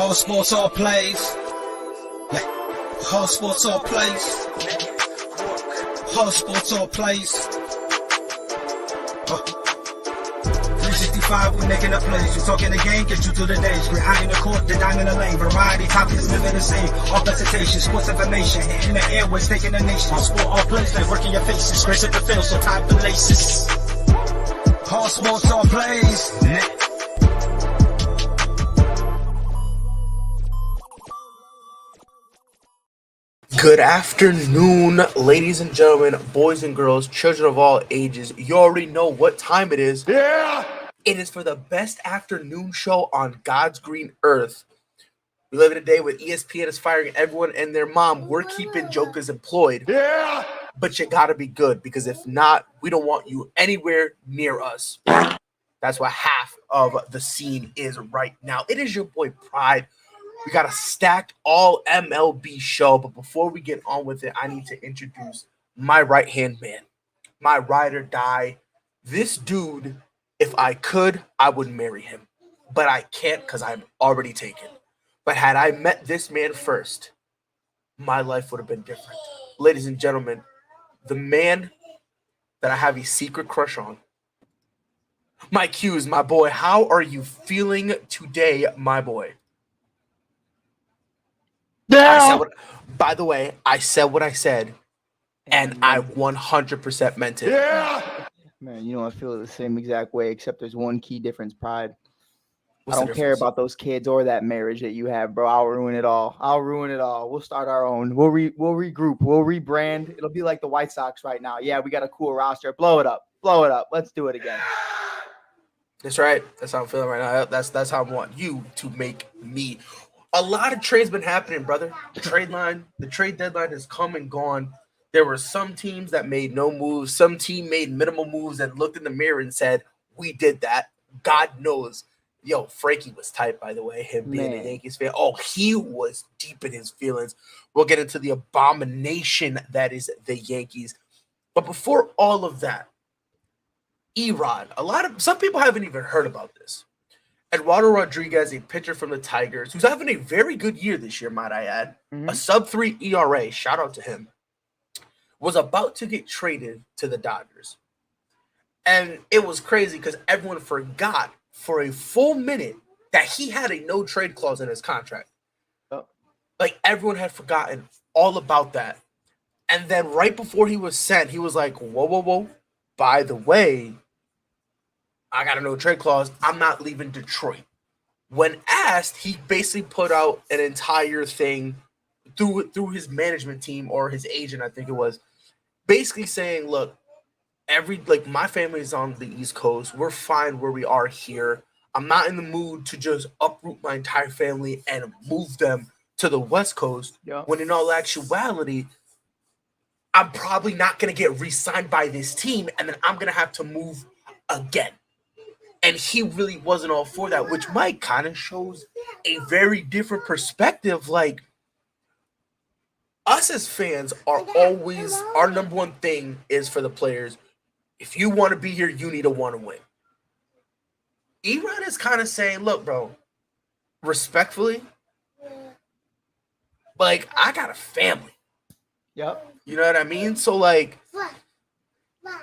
Whole sports all plays. Yeah. Whole sports all plays. Whole sports all plays. 365, we making a plays. You talking the game, get you to the days. We're high in the court, the dime in the lane. Variety topics, living the same. All presentation, sports information. Hitting the airways, taking the nation. All sport, all plays, like working your faces. Grace at the field, so tie the laces. Whole sports all plays. Good afternoon, ladies and gentlemen, boys and girls, children of all ages. You already know what time it is. Yeah! It is for the best afternoon show on God's green earth. We live in a day where ESPN is firing everyone and their mom. We're keeping jokers employed. Yeah! But you gotta be good, because if not, we don't want you anywhere near us. That's what half of the scene is right now. It is your boy Pride. We got a stacked all MLB show, but before we get on with it, I need to introduce my right-hand man, my ride or die. This dude, if I could, I would marry him, but I can't because I'm already taken. But had I met this man first, my life would have been different. Ladies and gentlemen, the man that I have a secret crush on, Mike Hughes, my boy. How are you feeling today, my boy? By the way, I said what I said, and I 100% meant it. Yeah! Man, you know, I feel the same exact way, except there's one key difference, Pride. What's I the don't care difference? about those kids or that marriage that you have, bro. I'll ruin it all. We'll start our own. We'll regroup. We'll rebrand. It'll be like the White Sox right now. Yeah, we got a cool roster. Blow it up. Let's do it again. That's right. That's how I'm feeling right now. That's how I want you to make me. A lot of trades been happening, brother. The trade deadline has come and gone. There were some teams that made no moves. Some team made minimal moves and looked in the mirror and said, "We did that." God knows. Yo, Frankie was tight, by the way. Him being a Yankees fan. Oh, he was deep in his feelings. We'll get into the abomination that is the Yankees. But before all of that, Erod. Some people haven't even heard about this. Eduardo Rodriguez, a pitcher from the Tigers, who's having a very good year this year, might I add, a sub-3 ERA, shout out to him, was about to get traded to the Dodgers. And it was crazy because everyone forgot for a full minute that he had a no-trade clause in his contract. Oh. Like, everyone had forgotten all about that. And then right before he was sent, he was like, whoa. By the way, I got a no-trade clause. I'm not leaving Detroit. When asked, he basically put out an entire thing through his management team or his agent, I think it was, basically saying, look, my family is on the East Coast. We're fine where we are here. I'm not in the mood to just uproot my entire family and move them to the West Coast. Yeah. When in all actuality, I'm probably not going to get re-signed by this team, and then I'm going to have to move again. And he really wasn't all for that, which might kind of shows a very different perspective. Like, us as fans are always, our number one thing is for the players, if you want to be here, you need to want to win. Erod is kind of saying, look, bro, respectfully, like, I got a family. Yep. You know what I mean? So, like,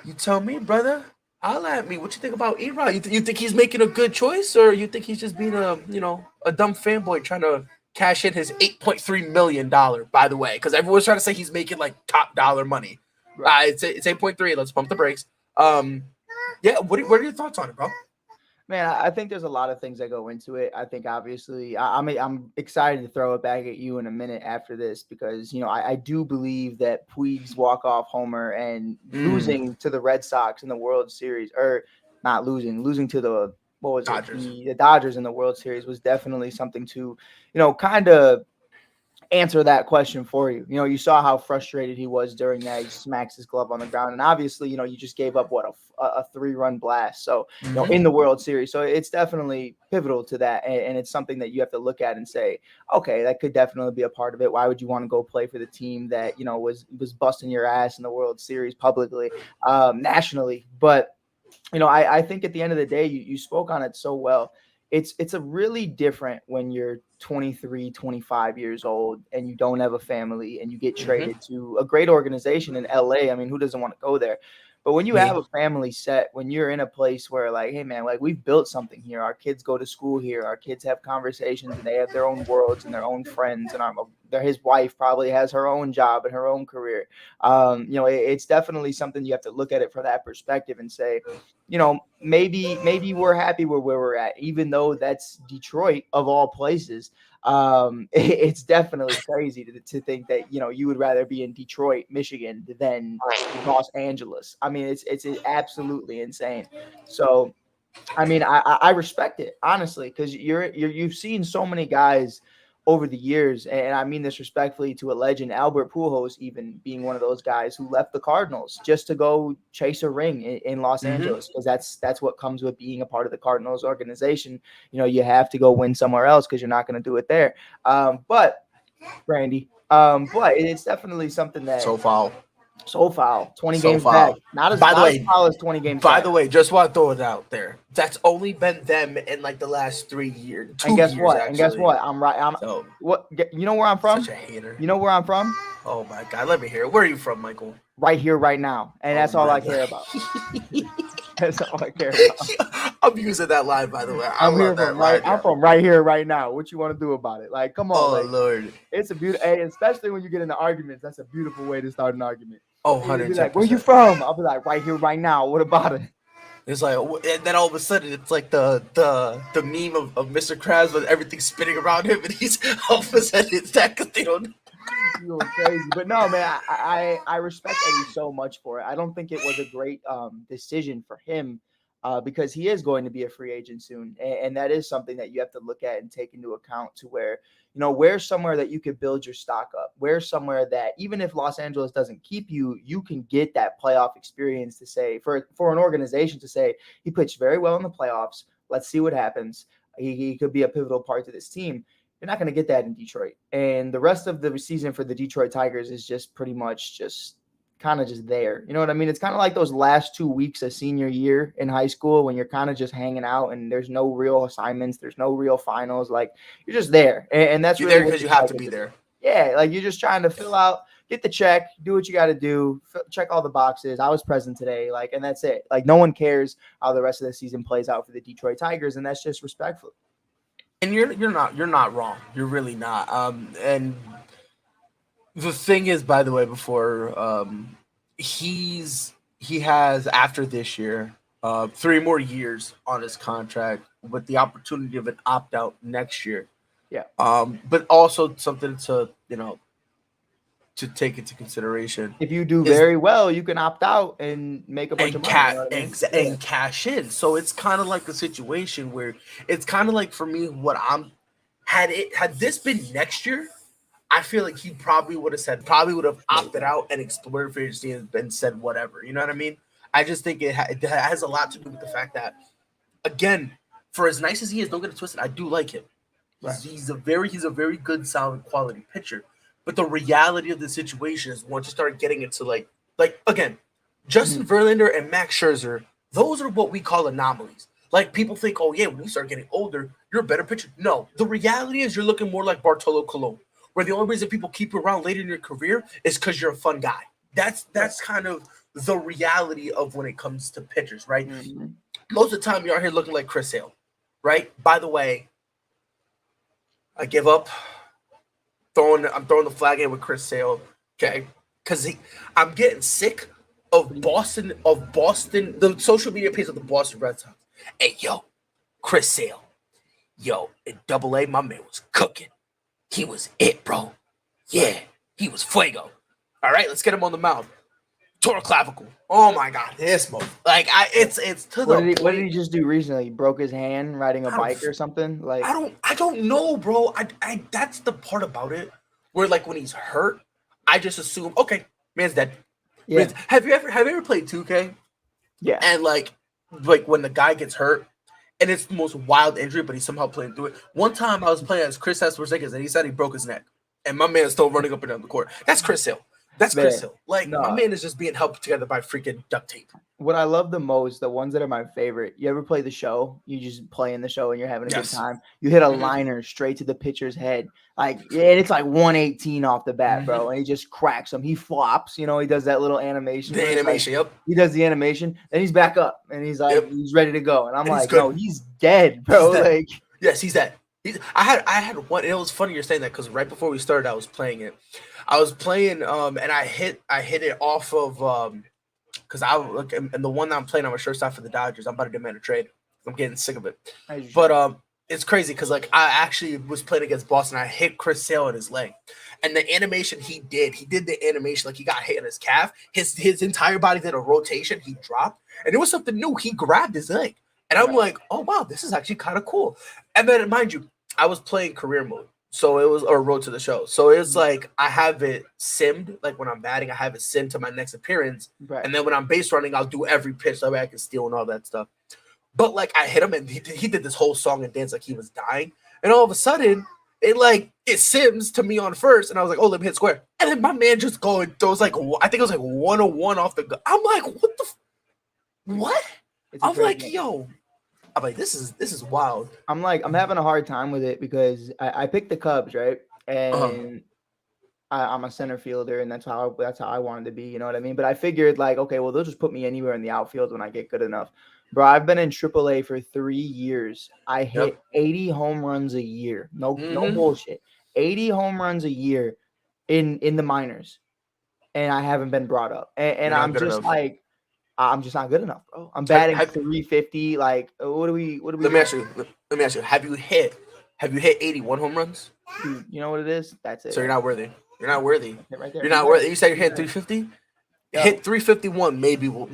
you tell me, brother. Holla at me. What you think about Erod? You think he's making a good choice, or you think he's just being a dumb fanboy trying to cash in his $8.3 million? By the way, because everyone's trying to say he's making like top dollar money. Right. It's 8.3. Let's pump the brakes. Yeah. What are your thoughts on it, bro? Man, I think there's a lot of things that go into it. I think obviously I'm excited to throw it back at you in a minute after this because, you know, I do believe that Puig's walk-off homer and losing to the Red Sox in the World Series, or not losing to the Dodgers. The Dodgers in the World Series was definitely something to, you know, kind of answer that question for you. You know, you saw how frustrated he was during that. He smacks his glove on the ground, and obviously, you know, you just gave up a 3-run blast. So, you know, in the World Series, so it's definitely pivotal to that, and it's something that you have to look at and say, okay, that could definitely be a part of it. Why would you want to go play for the team that, you know, was busting your ass in the World Series publicly, nationally? But, you know, I think at the end of the day, you spoke on it so well. it's a really different when you're 23, 25 years old and you don't have a family and you get traded to a great organization in LA. I mean, who doesn't want to go there? But when you have a family set, when you're in a place where like, hey man, like we've built something here. Our kids go to school here. Our kids have conversations and they have their own worlds and their own friends. And his wife probably has her own job and her own career. It's definitely something you have to look at it from that perspective and say, maybe we're happy where we're at, even though that's Detroit of all places. It's definitely crazy to think that, you would rather be in Detroit, Michigan than Los Angeles. I mean, it's absolutely insane. So, I mean, I respect it, honestly, because you've seen so many guys over the years, and I mean this respectfully to a legend, Albert Pujols, even being one of those guys who left the Cardinals just to go chase a ring in Los Angeles, because that's what comes with being a part of the Cardinals organization. You have to go win somewhere else because you're not going to do it there. But Randy, but it's definitely something that so foul. 20 games back. Not as foul as 20 games back. By the way, just want to throw it out there. That's only been them in like the last 3 years. And guess what? I'm right. What? You know where I'm from? Such a hater. You know where I'm from? Oh my God. Let me hear it. Where are you from, Michael? Right here, right now. And that's all I care about. That's all I care about. I'm using that line, by the way. I'm from right here, right now. What you want to do about it? Like, come on. Oh, Lord. It's a beautiful, especially when you get into arguments. That's a beautiful way to start an argument. Oh, 100%. Like, where you from? I'll be like, right here, right now. What about it? It's like, and then all of a sudden, it's like the meme of Mr. Krabs with everything spinning around him, and he's all of a sudden it's that because they don't. You're crazy, but no, man. I respect Eddie so much for it. I don't think it was a great decision for him because he is going to be a free agent soon, and that is something that you have to look at and take into account to where. Where's somewhere that you could build your stock up? Where's somewhere that even if Los Angeles doesn't keep you, you can get that playoff experience to say for an organization to say he pitched very well in the playoffs. Let's see what happens. He could be a pivotal part to this team. You're not going to get that in Detroit. And the rest of the season for the Detroit Tigers is just pretty much just kind of just there. You know what I mean? It's kind of like those last 2 weeks of senior year in high school when you're kind of just hanging out and there's no real assignments. There's no real finals. Like you're just there. And that's you're really there because you have to be there. Yeah. Like you're just trying to fill out, get the check, do what you got to do, check all the boxes. I was present today. Like, and that's it. Like no one cares how the rest of the season plays out for the Detroit Tigers. And that's just respectful. And you're not wrong. You're really not. And the thing is, by the way, before he has after this year 3 more years on his contract with the opportunity of an opt-out next year. Yeah. But also something to to take into consideration. If you do very well, you can opt out and make a bunch of money. And cash in. So it's kind of like a situation where it's kind of like for me, had this been next year, I feel like he probably would have opted out and explored free agency and said whatever. You know what I mean? I just think it has a lot to do with the fact that, again, for as nice as he is, don't get it twisted, I do like him. Right. He's a very good, solid, quality pitcher. But the reality of the situation is once you start getting into like again, Justin Verlander and Max Scherzer, those are what we call anomalies. Like people think, oh yeah, when you start getting older, you're a better pitcher. No, the reality is you're looking more like Bartolo Colon, where the only reason people keep you around later in your career is because you're a fun guy. That's kind of the reality of when it comes to pitchers, right? Mm-hmm. Most of the time you're out here looking like Chris Sale, right? By the way, I give up. I'm throwing the flag in with Chris Sale, okay? Because I'm getting sick of Boston, the social media page of the Boston Red Sox. Hey, yo, Chris Sale. Yo, in Double-A, my man was cooking. He was it, bro. Yeah, he was fuego. All right, let's get him on the mound. Tore clavicle. Oh my God, this move. Like it's to the. What did he just do recently? He broke his hand riding a bike or something. Like I don't know, bro. I that's the part about it where like when he's hurt, I just assume okay, man's dead. Yeah. Have you ever played 2K? Yeah. And like when the guy gets hurt, and it's the most wild injury, but he's somehow playing through it. One time I was playing as Chris Porzingis, and he said he broke his neck, and my man is still running up and down the court. That's Chris Sale. That's Chris Man, Hill. Like my no. man is just being held together by freaking duct tape. What I love the most, the ones that are my favorite. You ever play the show? You just play in the show and you're having a Yes. good time. You hit a Mhm. liner straight to the pitcher's head, like, and it's like 118 off the bat, bro, and he just cracks him. He flops, you know. He does that little animation. The where it's animation, like, yep. he does the animation, then he's back up, and he's like, Yep. he's ready to go. And I'm And he's like, good. no, he's dead, bro. He's dead. Like, Yes, he's that. I had one. It was funny you're saying that because right before we started, I was playing it. I was playing, and I hit it off of because I look and the one that I'm playing, I'm a shortstop for the Dodgers. I'm about to demand a trade. I'm getting sick of it. But it's crazy because like I actually was playing against Boston. I hit Chris Sale in his leg, and the animation he did the animation like he got hit in his calf. His entire body did a rotation. He dropped, and it was something new. He grabbed his leg, and I'm like, oh wow, this is actually kind of cool. And then mind you, I was playing career mode. So it was or road to the show. So it's like I have it simmed. Like when I'm batting, I have it simmed to my next appearance. right. And then when I'm base running, I'll do every pitch that way I can steal and all that stuff. But like I hit him and he did this whole song and dance like he was dying. And all of a sudden, it sims to me on first. And I was like, oh, let me hit square. And then my man just throws like I think it was like 101 off the gun. I'm like, what the what? I'm like, yo. I'm like, this is wild. I'm having a hard time with it because I picked the Cubs, right? And I'm a center fielder, and that's how I wanted to be. You know what I mean? But I figured like, okay, well, they'll just put me anywhere in the outfield when I get good enough. Bro, I've been in AAA for 3 years. I hit 80 home runs a year. No bullshit. 80 home runs a year in the minors, and I haven't been brought up. And I'm just like, I'm just not good enough, bro. I'm batting 350. Like, what do we? Let me ask you. Have you hit 81 home runs? Dude, you know what it is? That's it. So you're not worthy. You're not worthy. Right there. You're not worthy. You said you're hitting 350. Yeah. Hit 351. Maybe we'll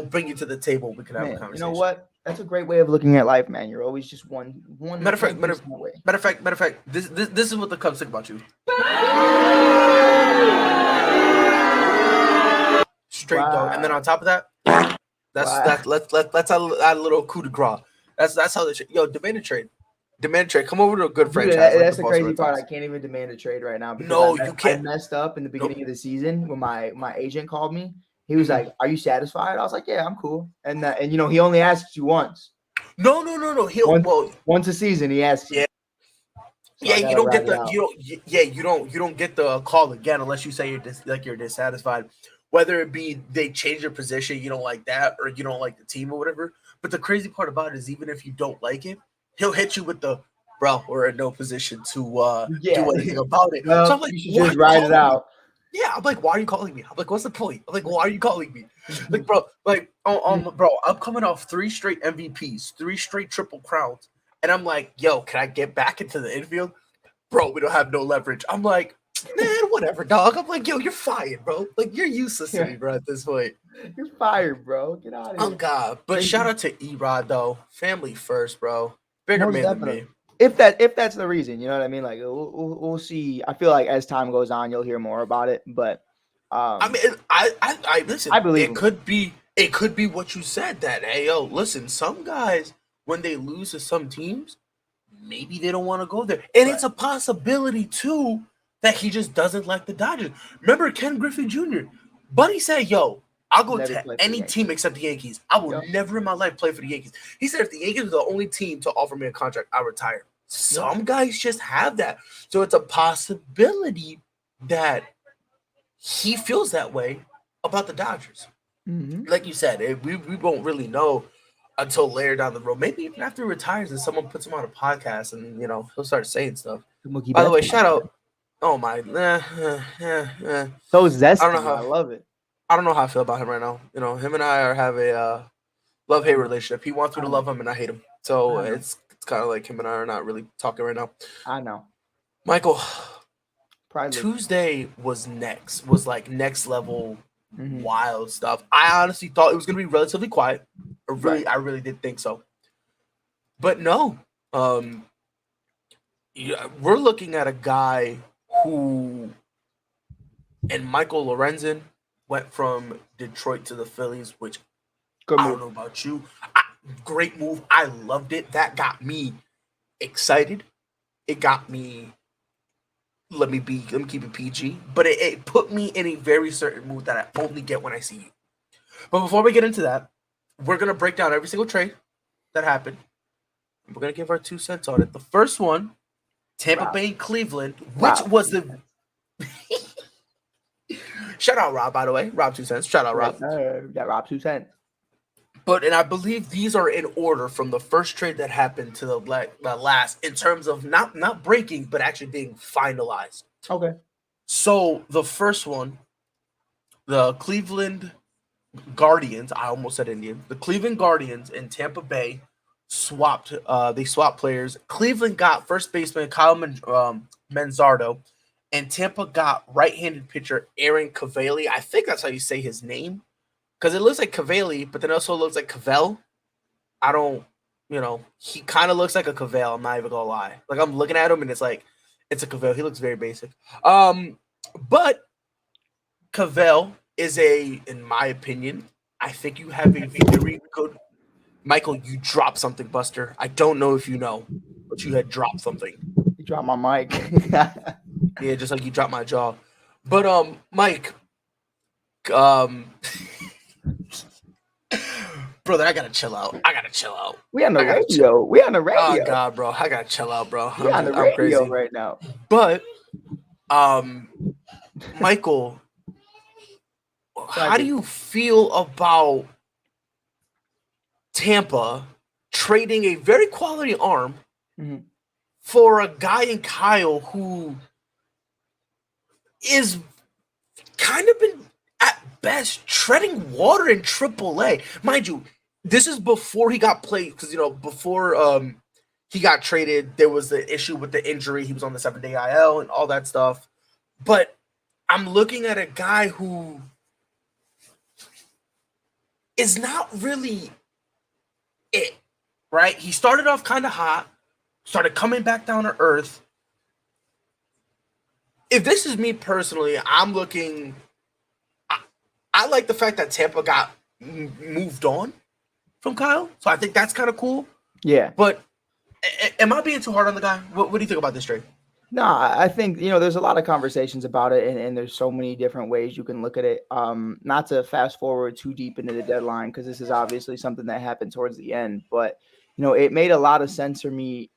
bring you to the table. We can have a conversation. You know what? That's a great way of looking at life, man. You're always just one. Matter of fact. This is what the Cubs think about you. Straight dog, and then on top of that, let's add a little coup de grace. That's how the demand a trade. Come over to a good franchise. Dude, that's the crazy part. I can't even demand a trade right now. No, you can't. I messed up in the beginning of the season when my agent called me. He was like, "Are you satisfied?" I was like, "Yeah, I'm cool." And you know, he only asks you once. No. Once a season, he asks you. Yeah. So you don't get the call again unless you say you're dissatisfied. Whether it be they change your position, you don't like that, or you don't like the team or whatever. But the crazy part about it is even if you don't like it, he'll hit you with the bro, we're in no position to do anything about it. Well, so I'm like, you should just ride it out. Yeah, I'm like, why are you calling me? I'm like, what's the point? I'm like, why are you calling me? Like, bro, bro, I'm coming off 3 straight MVPs, 3 straight triple crowns. And I'm like, yo, can I get back into the infield? Bro, we don't have no leverage. I'm like, man, whatever, dog. I'm like, yo, you're fired, bro. Like, you're useless to me, bro, at this point. You're fired, bro. Get out of here. Oh, God. But shout out to Erod, though. Family first, bro. Bigger man than me. If that's the reason, you know what I mean? Like, we'll see. I feel like as time goes on, you'll hear more about it. But I mean, I listen. I believe it could be what you said. That hey, yo, listen. Some guys, when they lose to some teams, maybe they don't want to go there, and it's a possibility too that he just doesn't like the Dodgers. Remember Ken Griffey Jr. Buddy said, "Yo, I'll go to any team except the Yankees. I will never in my life play for the Yankees." He said, "If the Yankees were the only team to offer me a contract, I retire." Some guys just have that, so it's a possibility that he feels that way about the Dodgers. Mm-hmm. Like you said, we won't really know until later down the road. Maybe even after he retires and someone puts him on a podcast and, you know, he'll start saying stuff. By the way, shout out. Oh, my. So zesty. I love it. I don't know how I feel about him right now. You know, him and I have a love-hate relationship. He wants me to love him and I hate him. So it's kind of like him and I are not really talking right now. I know. Michael, Tuesday was next level wild stuff. I honestly thought it was going to be relatively quiet. I really did think so. But no. We're looking at a guy who, and Michael Lorenzen went from Detroit to the Phillies, which I don't know about you. Great move. I loved it. That got me excited. It got me let me keep it PG. But it put me in a very certain mood that I only get when I see you. But before we get into that, we're gonna break down every single trade that happened. We're gonna give our 2 cents on it. The first one, Tampa Bay and Cleveland, which was the shout out Rob, by the way. Rob 2 cents. Shout out Rob. Got Rob 2 cents. And I believe these are in order from the first trade that happened to the last, in terms of not breaking, but actually being finalized. Okay. So the first one, the Cleveland Guardians, I almost said Indians. The Cleveland Guardians and Tampa Bay swapped players. Cleveland got first baseman Kyle Manzardo, and Tampa got right-handed pitcher Aaron Cavalli. I think that's how you say his name, because it looks like Cavalli, but then also looks like Cavell. I don't, he kind of looks like a Cavell. I'm not even gonna lie. Like, I'm looking at him and it's like it's a Cavell. He looks very basic. But Cavell is in my opinion, I think you have a very good. Michael, you dropped something, Buster. I don't know if you know, but you had dropped something. You dropped my mic. Yeah, just like you dropped my jaw. But Mike, brother, I gotta chill out. We on the radio. Oh God, bro, I gotta chill out, bro. We on the radio crazy right now. But Michael, how do you feel about Tampa trading a very quality arm for a guy in Kyle who is kind of been at best treading water in AAA? Mind you, this is before he got played, because before he got traded, there was the issue with the injury. He was on the 7-day IL and all that stuff. But I'm looking at a guy who is not really it, right? He started off kind of hot, started coming back down to earth. If this is me personally, I'm looking. I like the fact that Tampa got moved on from Kyle, so I think that's kind of cool. Yeah, but am I being too hard on the guy? What do you think about this trade? No, I think, there's a lot of conversations about it, and there's so many different ways you can look at it. Not to fast forward too deep into the deadline, because this is obviously something that happened towards the end, but, it made a lot of sense for me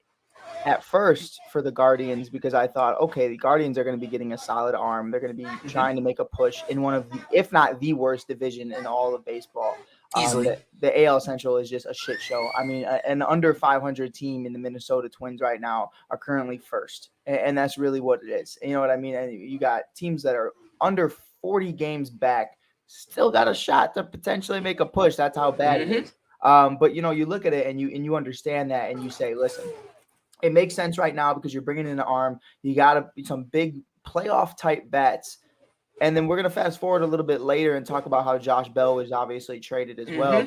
at first for the Guardians, because I thought, okay, the Guardians are going to be getting a solid arm. They're going to be trying to make a push in one of the, if not the worst division in all of baseball. Easily. The AL Central is just a shit show. I mean, an under 500 team in the Minnesota Twins right now are currently first. And that's really what it is. You know what I mean? And you got teams that are under 40 games back, still got a shot to potentially make a push. That's how bad it is. But, you look at it and you understand that, and you say, listen, it makes sense right now because you're bringing in an arm. You got some big playoff type bats. And then we're going to fast forward a little bit later and talk about how Josh Bell was obviously traded as well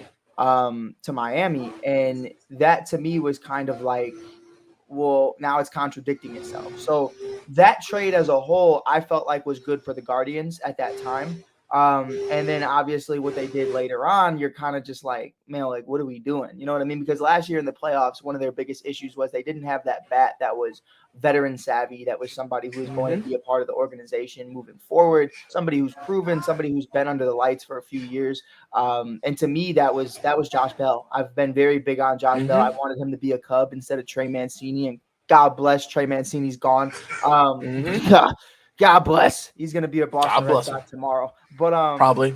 to Miami. And that to me was kind of like, well, now it's contradicting itself. So that trade as a whole, I felt like was good for the Guardians at that time. And then obviously what they did later on, you're kind of just like, man, like, what are we doing? You know what I mean? Because last year in the playoffs, one of their biggest issues was they didn't have that bat that was veteran savvy, that was somebody who was going to be a part of the organization moving forward, somebody who's proven, somebody who's been under the lights for a few years. And to me, that was Josh Bell. I've been very big on Josh Bell. I wanted him to be a Cub instead of Trey Mancini, and God bless, Trey Mancini's gone. God bless. He's going to be a Boston Red Sox tomorrow. But probably.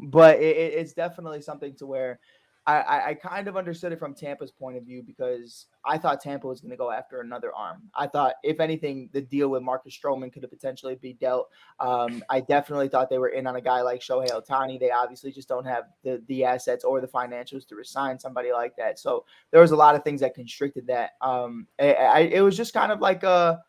But it's definitely something to where I kind of understood it from Tampa's point of view, because I thought Tampa was going to go after another arm. I thought, if anything, the deal with Marcus Stroman could have potentially been dealt. I definitely thought they were in on a guy like Shohei Ohtani. They obviously just don't have the assets or the financials to resign somebody like that. So there was a lot of things that constricted that. It was just kind of like a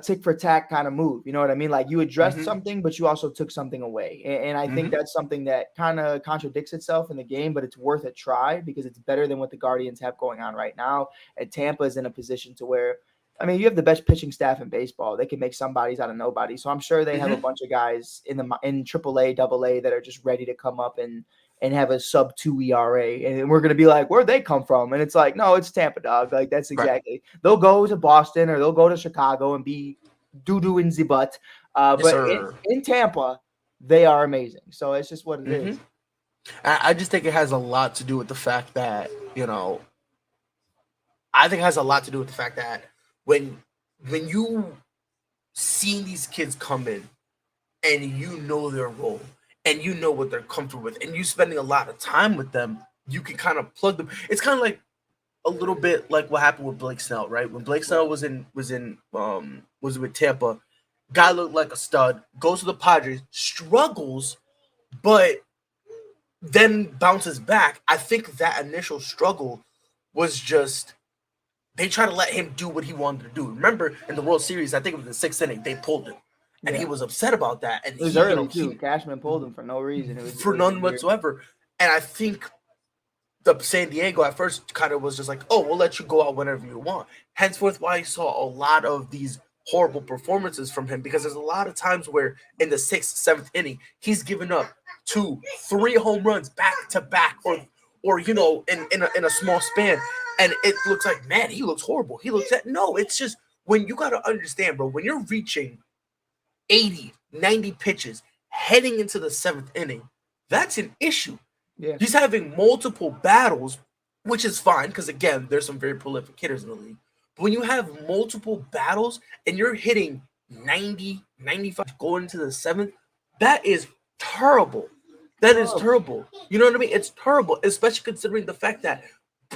tick for tack kind of move. You know what I mean? Like, you addressed something, but you also took something away. And I think that's something that kind of contradicts itself in the game, but it's worth a try because it's better than what the Guardians have going on right now. And Tampa is in a position to where, I mean, you have the best pitching staff in baseball. They can make somebodies out of nobody. So I'm sure they have a bunch of guys in AAA, AA that are just ready to come up and have a sub-2 ERA. And we're going to be like, where'd they come from? And it's like, no, it's Tampa, dog. Like, that's exactly. Right. They'll go to Boston or they'll go to Chicago and be doo-doo in the butt. Yes, But sir. in Tampa, they are amazing. So it's just what it Mhm. is. I just think it has a lot to do with the fact that, I think it has a lot to do with the fact that when you see these kids come in and you know their role and you know what they're comfortable with and you spending a lot of time with them, you can kind of plug them. It's kind of like a little bit like what happened with Blake Snell, right? When Blake Snell was with Tampa, guy looked like a stud, goes to the Padres, struggles, but then bounces back. I think that initial struggle was just they tried to let him do what he wanted to do. Remember in the World Series, I think it was the sixth inning, they pulled him, and he was upset about that. And It was he, early too. Cashman pulled him for no reason. For none whatsoever. And I think the San Diego at first kind of was just like, oh, we'll let you go out whenever you want. Henceforth, why I saw a lot of these horrible performances from him, because there's a lot of times where in the sixth, seventh inning, he's given up 2, 3 home runs back to back, or in a small span, and it looks like, man, he looks horrible. He looks no, it's just when you got to understand, bro, when you're reaching 80, 90 pitches heading into the seventh inning, that's an issue. Yeah. He's having multiple battles, which is fine because, again, there's some very prolific hitters in the league. But when you have multiple battles and you're hitting 90, 95 going into the seventh, that is terrible. That is terrible. You know what I mean? It's terrible, especially considering the fact that,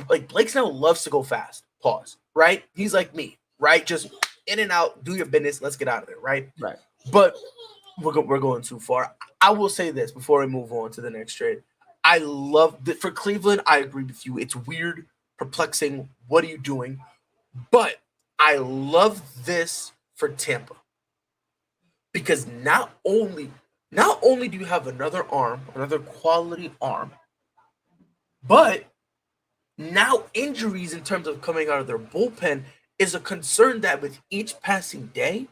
like, Blake Snell loves to go fast. Pause. Right? He's like me, right? Just in and out, do your business. Let's get out of there, right? Right. But we're going too far. I will say this before we move on to the next trade. I love that for Cleveland. I agree with you. It's weird, perplexing. What are you doing? But I love this for Tampa because not only do you have another arm, another quality arm, but now injuries in terms of coming out of their bullpen is a concern that with each passing day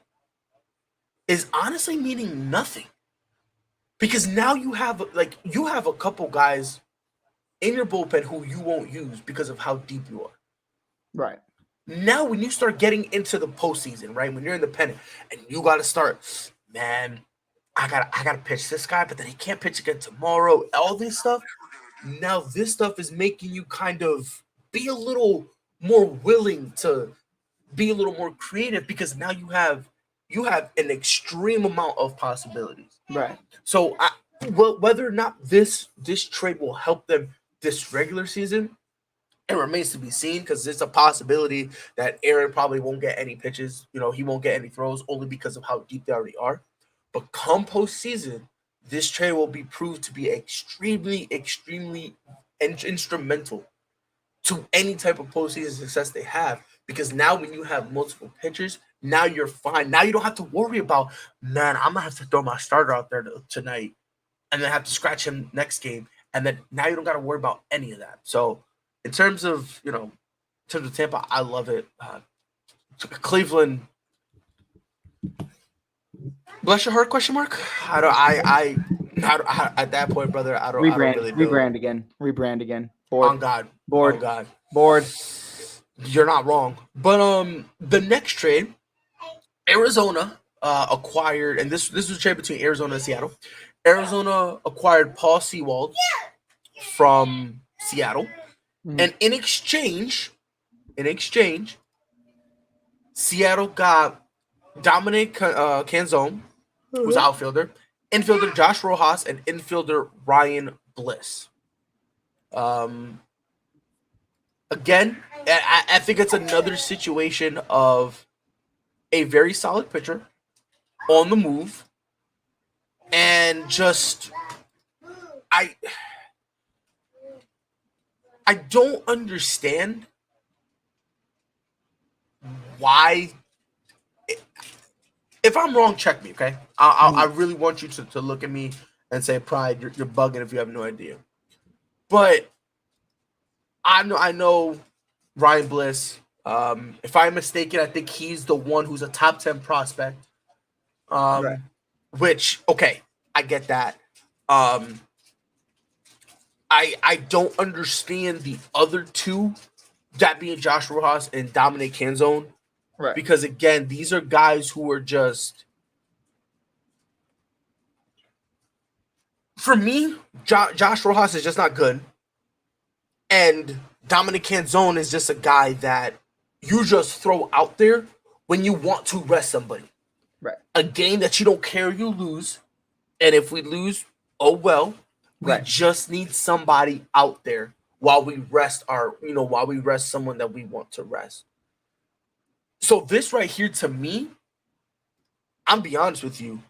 is honestly meaning nothing. Because now you have a couple guys in your bullpen who you won't use because of how deep you are. Right. Now, when you start getting into the postseason, right, when you're in the pennant and you got to start, man, I gotta pitch this guy, but then he can't pitch again tomorrow. All this stuff. Now, this stuff is making you kind of be a little more willing to be a little more creative because now you have an extreme amount of possibilities. Right. So, whether or not this trade will help them this regular season, it remains to be seen because it's a possibility that Aaron probably won't get any pitches. He won't get any throws only because of how deep they already are. But come postseason, this trade will be proved to be extremely, extremely instrumental to any type of postseason success they have. Because now when you have multiple pitchers, now you're fine. Now you don't have to worry about, man, I'm going to have to throw my starter out there tonight and then have to scratch him next game. And then now you don't got to worry about any of that. So in terms of Tampa, I love it. Cleveland, bless your heart, question mark? I at that point, brother, I don't really know. Rebrand again. Board. On God. Board. On God. Board. You're not wrong. But the next trade, Arizona acquired, and this was a trade between Arizona and Seattle. Arizona acquired Paul Sewald from Seattle. Mm-hmm. And in exchange, Seattle got Dominic Canzone, who's an outfielder, infielder Josh Rojas, and infielder Ryan Bliss. Again, I think it's another situation of a very solid pitcher on the move, and just I don't understand why. If I'm wrong, check me, okay? I really want you to look at me and say, Pride, you're bugging if you have no idea. But I know Ryan Bliss. If I'm mistaken, I think he's the one who's a top 10 prospect. Right. Which, okay, I get that. I don't understand the other two, that being Josh Rojas and Dominic Canzone, Right. Because again, these are guys who are just, for me, Josh Rojas is just not good. And Dominic Canzone is just a guy that you just throw out there when you want to rest somebody. Right. A game that you don't care you lose. And if we lose, oh well. We Right. just need somebody out there while we rest while we rest someone that we want to rest. So this right here, to me, I'm be honest with you.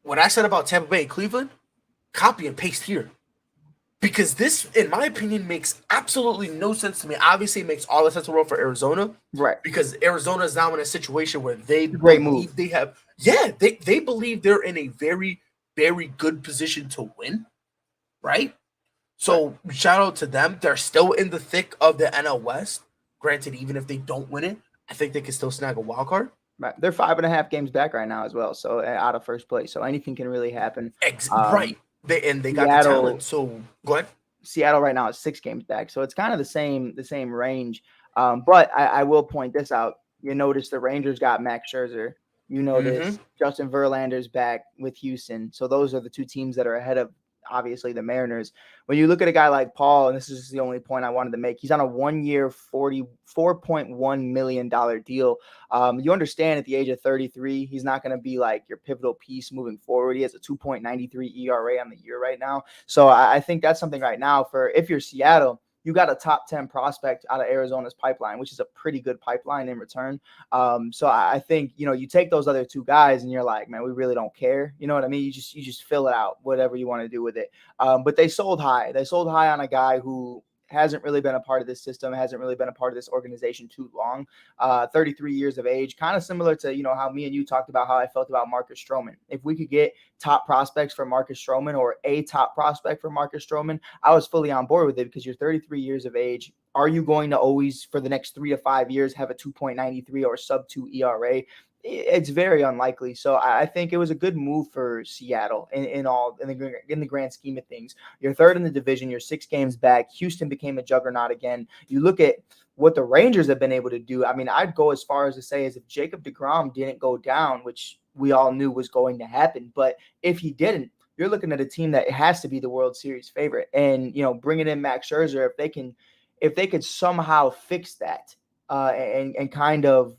When I said about Tampa Bay and Cleveland, copy and paste here. Because this, in my opinion, makes absolutely no sense to me. Obviously, it makes all the sense in the world for Arizona. Right. Because Arizona is now in a situation where they Great believe move. they have, they believe they're in a very, very good position to win, right? So shout out to them. They're still in the thick of the NL West. Granted, even if they don't win it, I think they can still snag a wild card. Right. They're 5.5 games back right now as well, so out of first place. So anything can really happen. Right. They got the Seattle- talent. So go ahead. Seattle right now is 6 games back, so it's kind of the same range. But I will point this out. You notice the Rangers got Max Scherzer. You notice Justin Verlander's back with Houston. So those are the two teams that are ahead of, obviously, the Mariners. When you look at a guy like Paul, and this is the only point I wanted to make, he's on a 1-year, $44.1 million deal. You understand at the age of 33, he's not going to be like your pivotal piece moving forward. He has a 2.93 ERA on the year right now. So I think that's something right now for, if you're Seattle, you got a top 10 prospect out of Arizona's pipeline, which is a pretty good pipeline in return. So I think, you take those other two guys and you're like, man, we really don't care. You know what I mean? You just fill it out, whatever you want to do with it. But they sold high. They sold high on a guy who hasn't really been a part of this system, hasn't really been a part of this organization too long. 33 years of age, kind of similar to, how me and you talked about how I felt about Marcus Stroman. If we could get top prospects for Marcus Stroman or a top prospect for Marcus Stroman, I was fully on board with it because you're 33 years of age. Are you going to always, for the next 3 to 5 years, have a 2.93 or sub 2 ERA? It's very unlikely. So I think it was a good move for Seattle in the grand scheme of things. You're third in the division. You're 6 games back. Houston became a juggernaut again. You look at what the Rangers have been able to do. I mean, I'd go as far as to say as if Jacob deGrom didn't go down, which we all knew was going to happen. But if he didn't, you're looking at a team that has to be the World Series favorite. And, bringing in Max Scherzer, if they could somehow fix that and kind of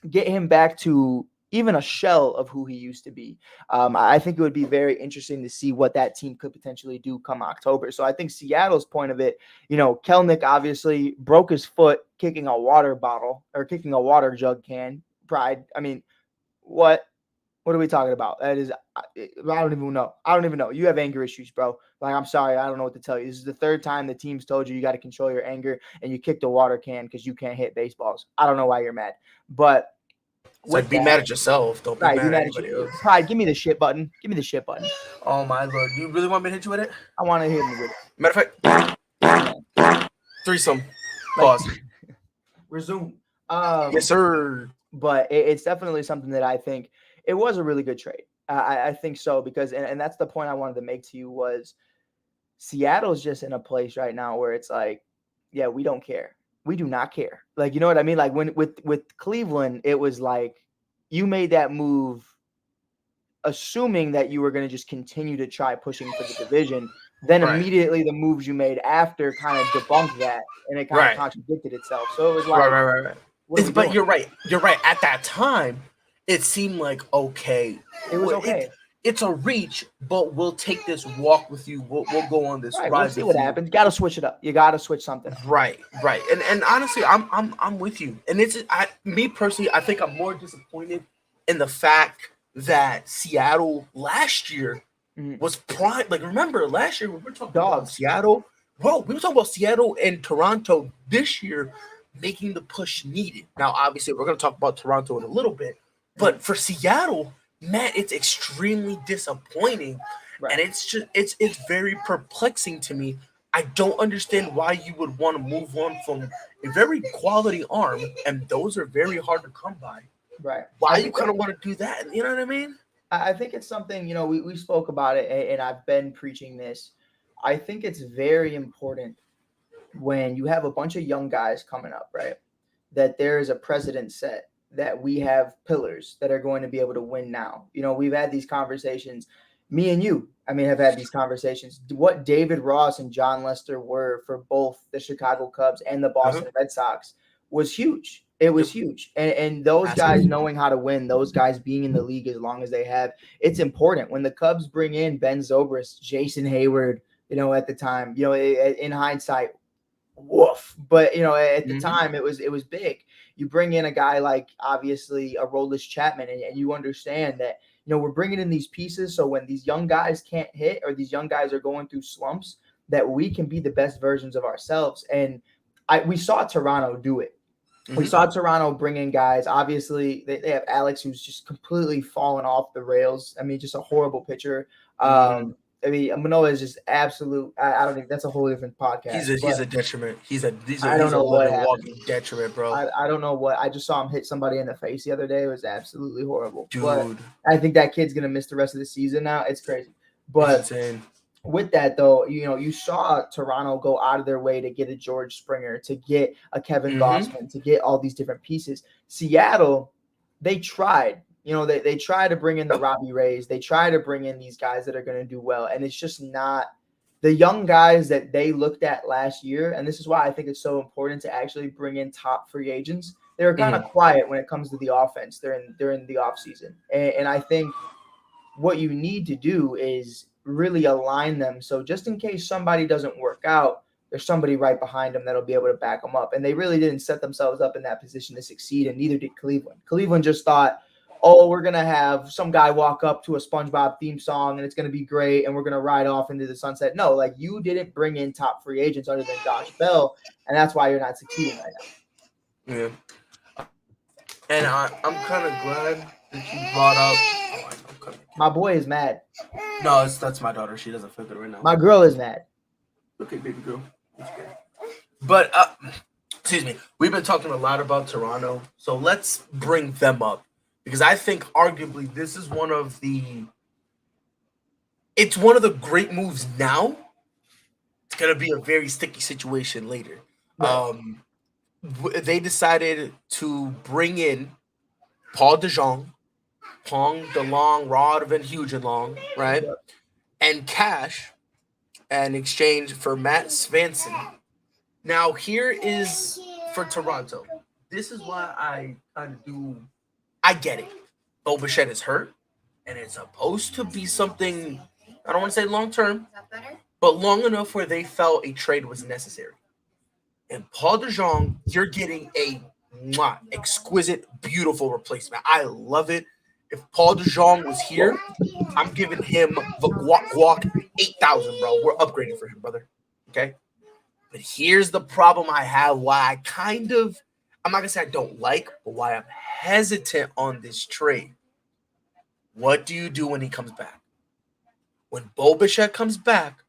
get him back to even a shell of who he used to be. I think it would be very interesting to see what that team could potentially do come October. So I think Seattle's point of it, Kelnick obviously broke his foot kicking a water jug can. Pride. I mean, what are we talking about? That is, I don't even know. You have anger issues, bro. Like, I'm sorry. I don't know what to tell you. This is the 3rd time the team's told you got to control your anger and you kicked a water can because you can't hit baseballs. I don't know why you're mad, but Be mad at yourself. Don't be mad at anybody else. Pride, give me the shit button. Give me the shit button. Oh my Lord. You really want me to hit you with it? I want to hit me with it. Matter of fact, threesome. Pause. Resume. Yes, sir. But it's definitely something that I think it was a really good trade. I think so because, and that's the point I wanted to make to you was Seattle's just in a place right now where it's like, yeah, we don't care. We do not care. Like, you know what I mean? Like when with Cleveland, it was like you made that move assuming that you were going to just continue to try pushing for the division. Then immediately the moves you made after kind of debunked that and it kind of contradicted itself. So it was like, right. But you're right. You're right. At that time, it seemed like, okay. It was okay. It's a reach, but we'll take this walk with you. We'll go on this ride. We'll see what happens. You got to switch it up. You got to switch something up. Right. And honestly, I'm with you. And me personally, I think I'm more disappointed in the fact that Seattle last year was prime. Like, remember last year we were talking about Seattle. Bro, we were talking about Seattle and Toronto this year making the push needed. Now, obviously, we're going to talk about Toronto in a little bit, but for Seattle, man, it's extremely disappointing, and it's very perplexing to me. I don't understand why you would want to move on from a very quality arm, and those are very hard to come by. Right. Why you kind of want to do that? You know what I mean? I think it's something, we spoke about it, and I've been preaching this. I think it's very important when you have a bunch of young guys coming up, right? that there is a precedent set, that we have pillars that are going to be able to win now. You know, we've had these conversations, me and you, I mean, have had these conversations. What David Ross and John Lester were for both the Chicago Cubs and the Boston Red Sox was huge. It was huge. And those guys knowing how to win, those guys being in the league as long as they have, it's important. When the Cubs bring in Ben Zobrist, Jason Hayward, you know, at the time, you know, in hindsight, woof. But, you know, at the time, it was big. You bring in a guy like, obviously, a Aroldis Chapman, and you understand that, you know, we're bringing in these pieces so when these young guys can't hit or these young guys are going through slumps, that we can be the best versions of ourselves. And we saw Toronto do it. We saw Toronto bring in guys. Obviously, they have Alex, who's just completely fallen off the rails. I mean, just a horrible pitcher. I mean, Manoah is just absolute. I don't think that's a whole different podcast. He's a detriment. He's a walking detriment, bro. I don't know what. I just saw him hit somebody in the face the other day. It was absolutely horrible. Dude. But I think that kid's gonna miss the rest of the season now. It's crazy. But insane. With that, though, you know, you saw Toronto go out of their way to get a George Springer, to get a Kevin Gausman, to get all these different pieces. Seattle, they tried. You know, they try to bring in the Robbie Rays. They try to bring in these guys that are going to do well. And it's just not the young guys that they looked at last year. And this is why I think it's so important to actually bring in top free agents. They were kind of quiet when it comes to the offense during the offseason. And I think what you need to do is really align them. So just in case somebody doesn't work out, there's somebody right behind them that'll be able to back them up. And they really didn't set themselves up in that position to succeed, and neither did Cleveland. Cleveland just thought, oh, we're going to have some guy walk up to a SpongeBob theme song and it's going to be great and we're going to ride off into the sunset. No, like, you didn't bring in top free agents other than Josh Bell, and that's why you're not succeeding right now. Yeah. And I'm kind of glad that you brought up. My boy is mad. No, that's my daughter. She doesn't feel good right now. My girl is mad. Okay, baby girl. It's okay. But, excuse me, we've been talking a lot about Toronto, so let's bring them up. Because I think arguably this is one of the great moves now. It's going to be a very sticky situation later. Right. They decided to bring in Paul DeJong, Pong DeLong, Rod Van Hugenlong, right? Yeah. And cash in exchange for Matt Svanson. Now, here is for Toronto. This is why I get it. Bo Bichette is hurt, and it's supposed to be something, I don't want to say long-term, but long enough where they felt a trade was necessary. And Paul DeJong, you're getting a exquisite, beautiful replacement. I love it. If Paul DeJong was here, I'm giving him the guac 8,000, bro. We're upgrading for him, brother. Okay? But here's the problem I have, why I'm not going to say I don't like, but why I'm hesitant on this trade. What do you do when he comes back? When Bo Bichette comes back,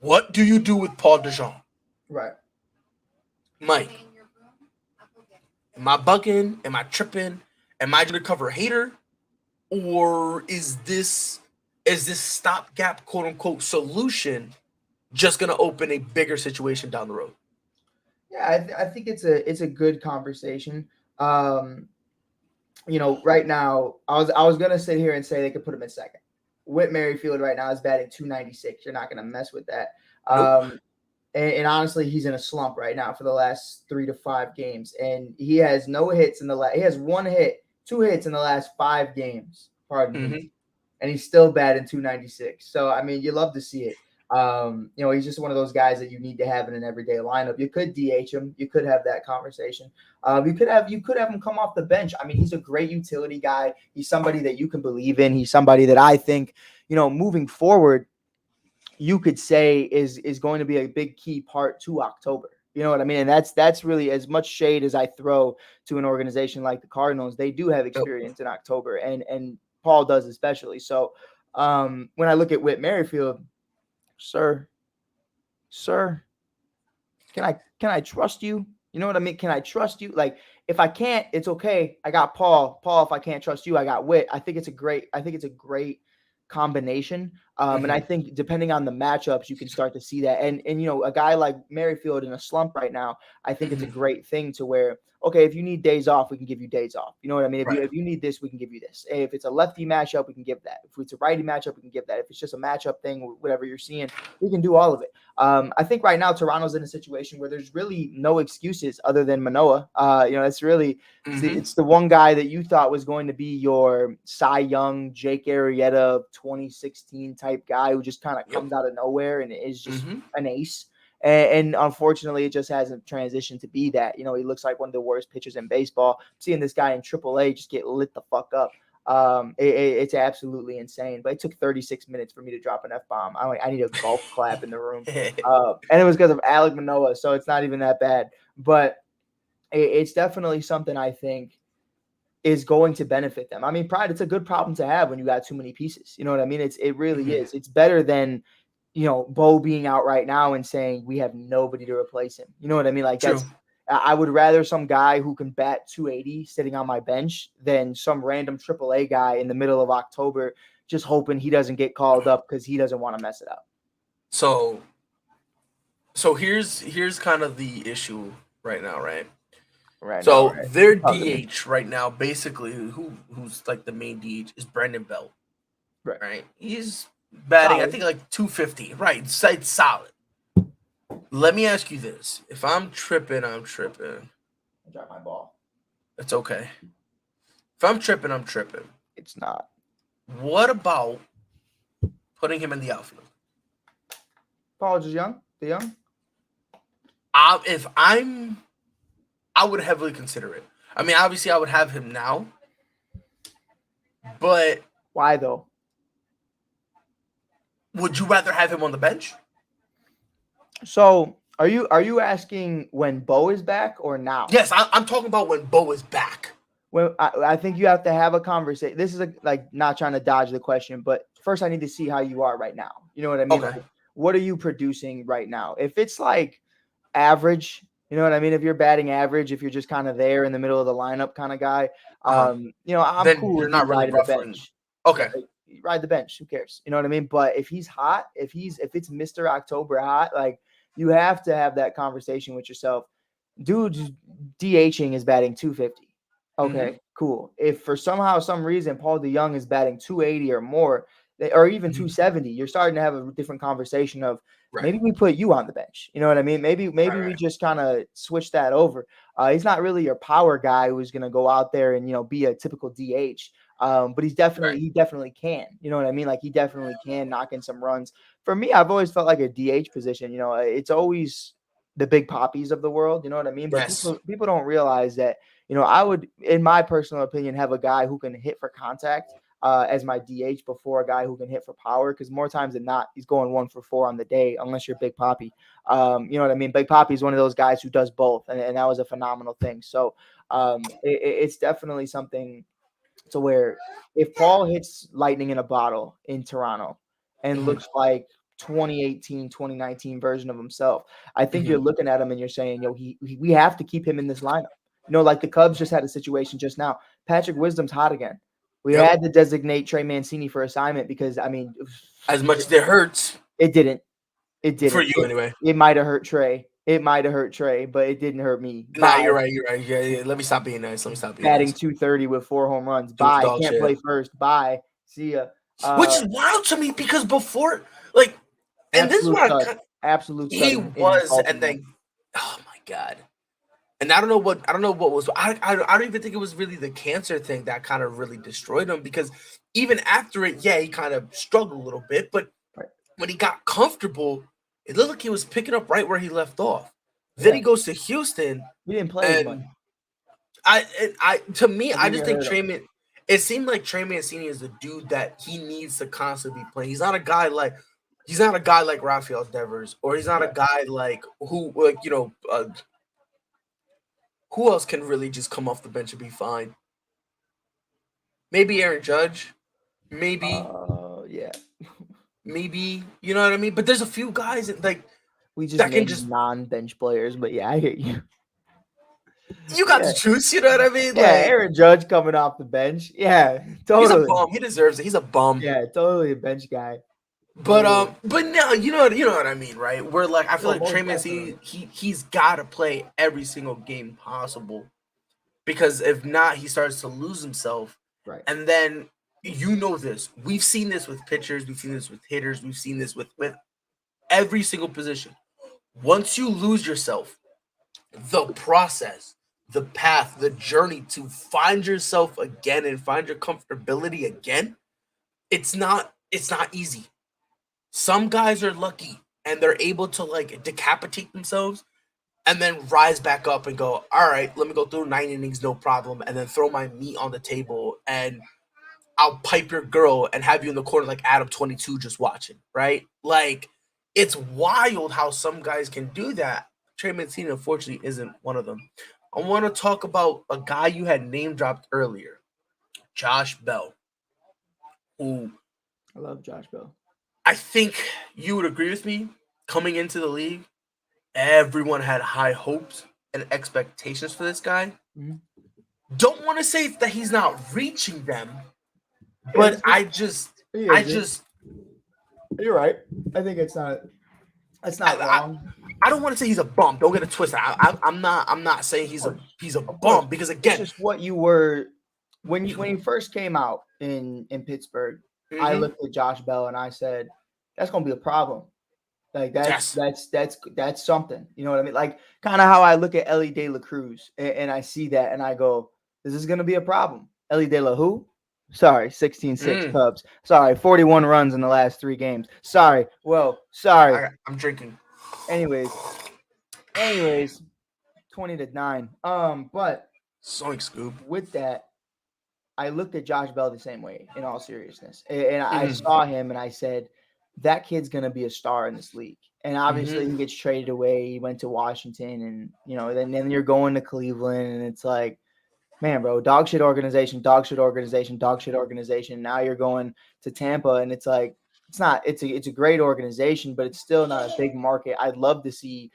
what do you do with Paul DeJong? Right. Mike, am I bugging? Am I tripping? Am I going to cover a hater? Or is this stopgap, quote unquote, solution just going to open a bigger situation down the road? Yeah, I think it's a good conversation. You know, right now, I was gonna sit here and say they could put him in second. Whit Merrifield right now is batting 296. You're not gonna mess with that. Nope. And honestly, he's in a slump right now for the last 3 to 5 games, and he has no hits in he has 1 hit, 2 hits in the last 5 games. Pardon me, and he's still batting 296. So I mean, you love to see it. You know, he's just one of those guys that you need to have in an everyday lineup. You could DH him. You could have that conversation. You could have him come off the bench. I mean, he's a great utility guy. He's somebody that you can believe in. He's somebody that I think, you know, moving forward, you could say is going to be a big key part to October. You know what I mean? And that's really, as much shade as I throw to an organization like the Cardinals, they do have experience in October, and Paul does especially. So when I look at Whit Merrifield, Sir, can I trust you? You know what I mean? Can I trust you? Like, if I can't, it's okay. I got Paul. Paul, if I can't trust you, I got Whit. I think it's a great combination. And I think depending on the matchups, you can start to see that. And you know, a guy like Merrifield in a slump right now, I think it's a great thing to where, okay, if you need days off, we can give you days off. You know what I mean? Right. If you need this, we can give you this. If it's a lefty matchup, we can give that. If it's a righty matchup, we can give that. If it's just a matchup thing, whatever you're seeing, we can do all of it. I think right now Toronto's in a situation where there's really no excuses other than Manoah. It's really it's the one guy that you thought was going to be your Cy Young, Jake Arrieta 2016 type guy who just kind of comes out of nowhere and is just an ace. And unfortunately, it just hasn't transitioned to be that. He looks like one of the worst pitchers in baseball. Seeing this guy in AAA just get lit the fuck up. It's absolutely insane. But it took 36 minutes for me to drop an F-bomb. I need a golf clap in the room. And it was because of Alek Manoah, so it's not even that bad. But it's definitely something I think is going to benefit them. I mean, Pride, it's a good problem to have when you got too many pieces. You know what I mean? It really is. It's better than Bo being out right now and saying we have nobody to replace him. You know what I mean? Like I would rather some guy who can bat 280 sitting on my bench than some random AAA guy in the middle of October just hoping he doesn't get called up because he doesn't want to mess it up. So here's kind of the issue right now, right? Their DH right now, basically, who's like the main DH is Brandon Belt. Right? He's batting, solid. I think like 250. Right. It's solid. Let me ask you this. If I'm tripping, I'm tripping. I dropped my ball. It's okay. If I'm tripping, I'm tripping. It's not. What about putting him in the outfield? Paul is young? The young? I would heavily consider it. I mean, obviously, I would have him now. But why though? Would you rather have him on the bench? So, are you asking when Bo is back or now? Yes, I'm talking about when Bo is back. Well, I think you have to have a conversation. This is not trying to dodge the question, but first I need to see how you are right now. You know what I mean? Okay. Like, what are you producing right now? If it's like average, you know what I mean? If you're batting average, if you're just kind of there in the middle of the lineup kind of guy, I'm then cool with not really riding the bench. Okay. Ride the bench. Who cares? You know what I mean? But if he's hot, if it's Mr. October hot, like you have to have that conversation with yourself. Dude, DHing is batting 250. Okay, cool. If for some reason Paul DeJong is batting 280 or more, or even 270, you're starting to have a different conversation of maybe we put you on the bench. You know what I mean? Maybe we just kind of switch that over. He's not really your power guy who's going to go out there and be a typical DH. But he definitely can. You know what I mean? Like he definitely can knock in some runs. For me, I've always felt like a DH position. It's always the big poppies of the world. You know what I mean? But people don't realize that. I would, in my personal opinion, have a guy who can hit for contact as my DH before a guy who can hit for power. Because more times than not, he's going 1 for 4 on the day, unless you're Big Poppy. You know what I mean? Big Poppy is one of those guys who does both, and that was a phenomenal thing. So it's definitely something to where if Paul hits lightning in a bottle in Toronto and looks like 2018, 2019 version of himself, I think you're looking at him and you're saying, we have to keep him in this lineup. Like the Cubs just had a situation just now. Patrick Wisdom's hot again. We had to designate Trey Mancini for assignment because, I mean, as much as it hurts, it didn't. For you anyway. It might have hurt Trey. But it didn't hurt me. Nah, you're right. Yeah. Let me stop being nice. Batting 230 with 4 home runs. Bye. Can't play first. Bye. See ya. Which is wild to me because before, like, and this is what absolute he was, and then, oh my god. And I don't know what was. I don't even think it was really the cancer thing that kind of really destroyed him because even after it, he kind of struggled a little bit, but when he got comfortable, it looked like he was picking up right where he left off. Then he goes to Houston. He didn't play as much. I just think it seemed like Trey Mancini is the dude that he needs to constantly be playing. He's not a guy like Rafael Devers, or he's not a guy like who else can really just come off the bench and be fine? Maybe Aaron Judge. Maybe. Maybe, you know what I mean? But there's a few guys that we just non-bench players, but I hear you. You got the juice, you know what I mean? Aaron Judge coming off the bench. Yeah, totally. He's a bum. He deserves it. He's a bum. Yeah, totally a bench guy. But now you know what I mean, right? Where I feel like Trey Mancini, he's got to play every single game possible because if not, he starts to lose himself. Right. And then you know this. We've seen this with pitchers. We've seen this with hitters. We've seen this with every single position. Once you lose yourself, the process, the path, the journey to find yourself again and find your comfortability again, it's not easy. Some guys are lucky and they're able to like decapitate themselves and then rise back up and go, all right, let me go through 9 innings, no problem, and then throw my meat on the table and I'll pipe your girl and have you in the corner like Adam 22 just watching, right? Like, it's wild how some guys can do that. Trey Mancini, unfortunately, isn't one of them. I want to talk about a guy you had name dropped earlier, Josh Bell, who I love Josh Bell. I think you would agree with me. Coming into the league, everyone had high hopes and expectations for this guy. Mhm. Don't want to say that he's not reaching them, but I just You're right. I think it's not wrong. I don't want to say he's a bum. Don't get it twisted. I'm not saying he's a bum because again, It's just what you were when you first came out in Pittsburgh. I looked at Josh Bell and I said, "That's going to be a problem. Like that's something." You know what I mean? Like kind of how I look at Ellie De La Cruz and I see that and I go, "This is going to be a problem." Ellie De La who? Sorry, 16-6 Cubs. Sorry, 41 runs in the last 3 games. Sorry. I'm drinking. Anyways, 20-9. But Soink scoop. with that, I looked at Josh Bell the same way, in all seriousness. And I saw him and I said, that kid's going to be a star in this league. And obviously he gets traded away. He went to Washington and, you know, then you're going to Cleveland and it's like, man, bro, dog shit organization. Now you're going to Tampa and it's like, it's a great organization, but it's still not a big market. I'd love to see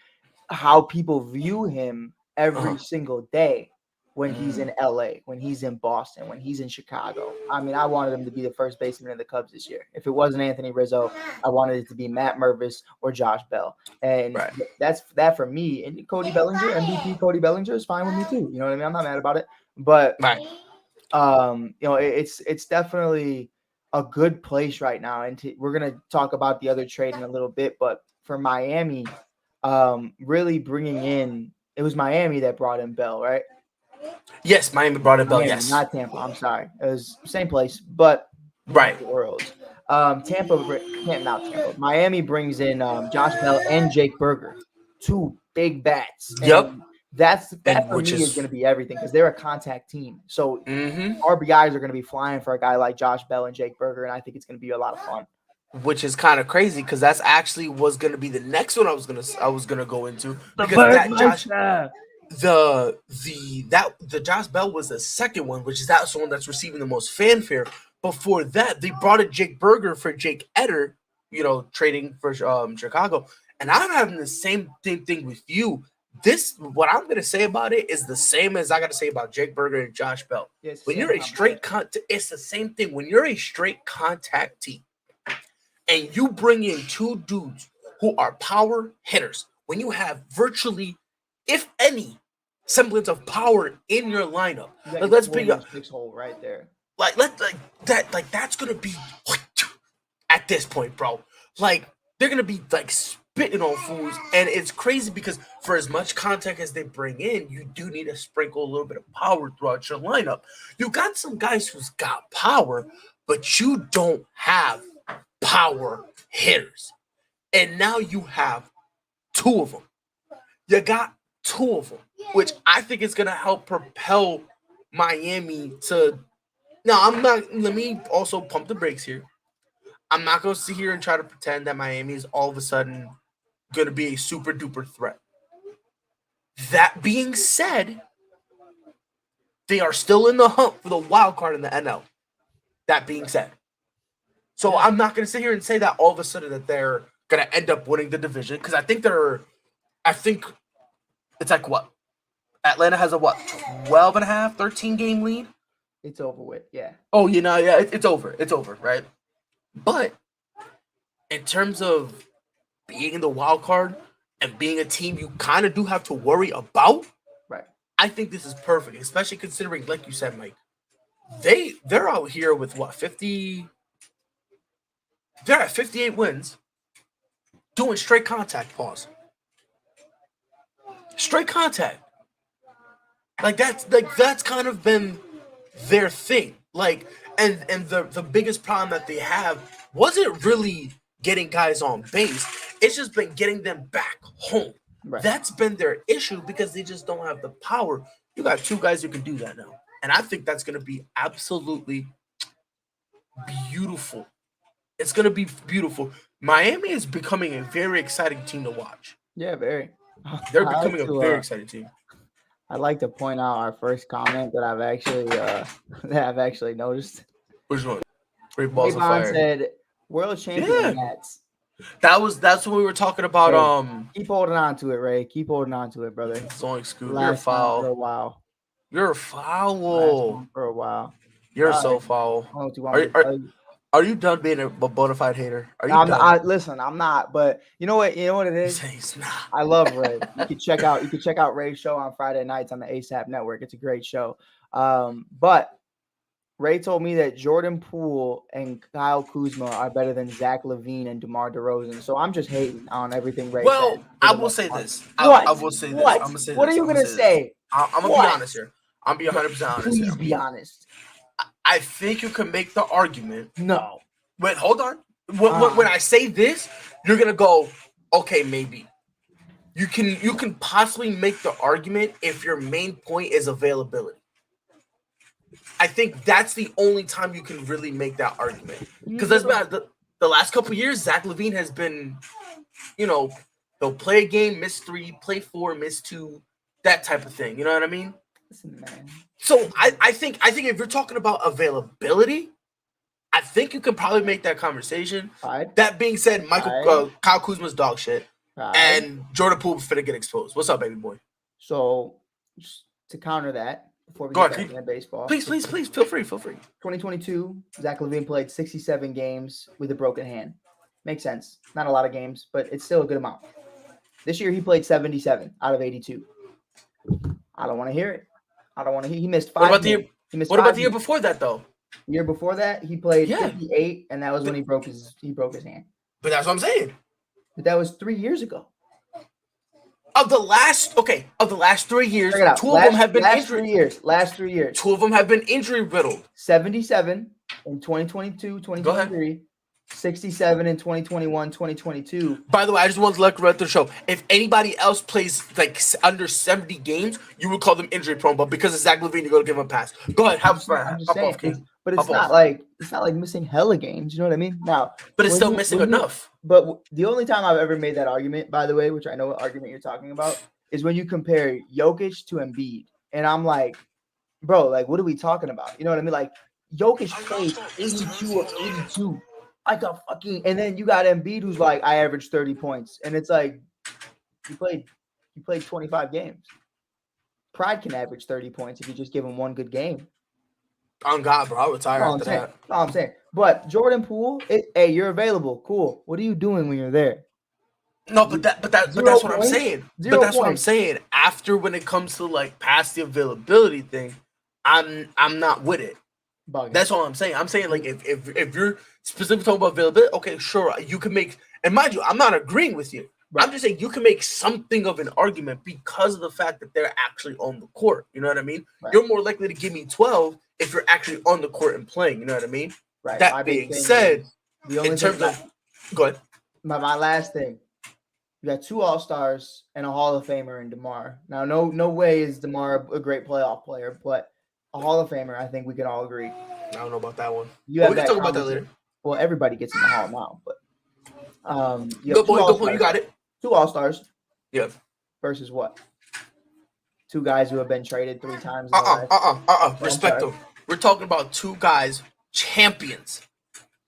how people view him every single day when he's in LA, when he's in Boston, when he's in Chicago. I mean, I wanted him to be the first baseman of the Cubs this year. If it wasn't Anthony Rizzo, I wanted it to be Matt Mervis or Josh Bell. And that's that for me. And Cody Bellinger, MVP Cody Bellinger is fine with me too. You know what I mean? I'm not mad about it. But you know, it's definitely a good place right now. And we're gonna talk about the other trade in a little bit, but for Miami, really bringing in, it was Miami that brought in Bell, right? Yes, Miami brought in Bell. Yes, not Tampa. I'm sorry, it was same place, but worlds. Miami brings in Josh Bell and Jake Berger, 2 big bats. And that for me is going to be everything because they're a contact team. So RBIs are going to be flying for a guy like Josh Bell and Jake Berger, and I think it's going to be a lot of fun. Which is kind of crazy because that's actually was going to be the next one I was gonna go into because the Josh Bell was the second one, which is that's the one that's receiving the most fanfare. Before that, they brought in Jake Berger for Jake Eder, you know, trading for Chicago, and I'm having the same thing with you. What I'm going to say about it is the same as I got to say about Jake Berger and Josh Bell. When you're a straight it's the same thing. When you're a straight contact team and you bring in 2 dudes who are power hitters, when you have virtually, if any, semblance of power in your lineup, let's bring up hole right there. That's going to be at this point, bro. Like they're going to be like spitting on fools, and it's crazy because for as much contact as they bring in, you do need to sprinkle a little bit of power throughout your lineup. You got some guys who's got power, but you don't have power hitters, and now you have 2 of them. You got 2 of them, which I think is going to help propel Miami to. Now, I'm not. Let me also pump the brakes here. I'm not going to sit here and try to pretend that Miami is all of a sudden going to be a super duper threat. That being said, they are still in the hunt for the wild card in the NL. That being said. So I'm not going to sit here and say that all of a sudden that they're going to end up winning the division because I think it's like what? Atlanta has a 12 and a half, 13 game lead? It's over with, yeah. Oh, you know, yeah, it's over. It's over, right? But in terms of being in the wild card and being a team you kind of do have to worry about, right? I think this is perfect, especially considering, like you said, Mike, they're out here with what 50. They're at 58 wins, doing straight contact. Pause. Straight contact. That's kind of been their thing. And the biggest problem that they have wasn't really getting guys on base. It's just been getting them back home. Right. That's been their issue because they just don't have the power. You got two guys who can do that now. And I think that's going to be absolutely beautiful. It's going to be beautiful. Miami is becoming a very exciting team to watch. Yeah, very. They're becoming a very exciting team. I'd like to point out our first comment that I've actually noticed. Which one? Great balls of Ray-Ban fire. said, "World champion Nets." That's what we were talking about. Keep holding on to it, Ray. Keep holding on to it, brother. Zoink Scoop. You're Last one for a foul. while. You're Last foul. one for a while. You're All so right. foul. I don't know what you want me to tell you. Are you done being a bona fide hater? Are you I'm done? not, listen, I'm not. But you know what? You know what it is. He's not. I love Ray. You can check out Ray's show on Friday nights on the ASAP Network. It's a great show. But Ray told me that Jordan Poole and Kyle Kuzma are better than Zach LaVine and DeMar DeRozan. So I'm just hating on everything Ray Well, said. I will say this. What? I will say this. What? I'm gonna say What this. are you I'm gonna say this. say? I'm gonna What? be honest here. I'm gonna be 100% honest Please here. be honest. I think you can make the argument. No. Wait, hold on. When I say this, you're gonna go, okay, maybe. You can possibly make the argument if your main point is availability. I think that's the only time you can really make that argument. Because that's about the last couple of years, Zach LaVine has been, he'll play a game, miss 3, play 4, miss 2, that type of thing. You know what I mean? Listen, man. So I think if you're talking about availability, I think you can probably make that conversation. Right. That being said, Kyle Kuzma's dog shit, Right. and Jordan Poole finna get exposed. What's up, baby boy? So just to counter that, before we Go get on, back into baseball, Please, feel free. 2022, Zach LaVine played 67 games with a broken hand. Makes sense. Not a lot of games, but it's still a good amount. This year he played 77 out of 82. I don't want to hear it. I don't want to hear. He missed 5. What about the year? games. He missed What about 5 the year games. before that though? The year before that, he played Yeah. 58, and that was when he broke his hand. But that's what I'm saying. But that was 3 years ago. Of the last 3 years, Check it out. two of them have been last injury. 3 years. Last 3 years. 2 of them have been injury riddled. 77 in 2022, 2023. 67 in 2021, 2022. By the way, I just wanted to let the show. If anybody else plays like under 70 games, you would call them injury prone. But because of Zach LaVine, you're gonna give him a pass. Go ahead, have fun. I'm just saying, but it's Hop not off. like missing hella games. You know what I mean? Now, But it's when still you- missing when you- enough. But the only time I've ever made that argument, by the way, which I know what argument you're talking about, is when you compare Jokic to Embiid, and I'm like, bro, like, what are we talking about? You know what I mean? Like, Jokic played 82 of 82. Like a fucking, and then you got Embiid who's like, I averaged 30 points, and it's like, you played 25 games. Pride can average 30 points if you just give him one good game. On God, bro, I'll retire All I'm after saying. that. All I'm saying. But Jordan Poole, hey, you're available. Cool. What are you doing when you're there? No, but that's what I'm points? saying. Zero But that's what I'm points. saying. After when it comes to like past the availability thing, I'm not with it. Bugging. That's all I'm saying. I'm saying like if you're specifically talking about availability, okay, sure, you can make. And mind you, I'm not agreeing with you. Right. I'm just saying you can make something of an argument because of the fact that they're actually on the court. You know what I mean? Right. You're more likely to give me 12 if you're actually on the court and playing. You know what I mean? Right. That My big being thing said, is the only in terms thing, of go ahead. my last thing, you got 2 All-Stars and a Hall of Famer in DeMar. Now, no way is DeMar a great playoff player, but a Hall of Famer, I think we can all agree. I don't know about that one. You But have we can that talk about that conversation. later. Well, everybody gets in the Hall now, but you Good have 2 point. Good point. All-Stars. You got it. 2 All-Stars Yeah. versus what? 2 guys who have been traded 3 times. In the last Respect sorry. them. We're talking about 2 guys, champions.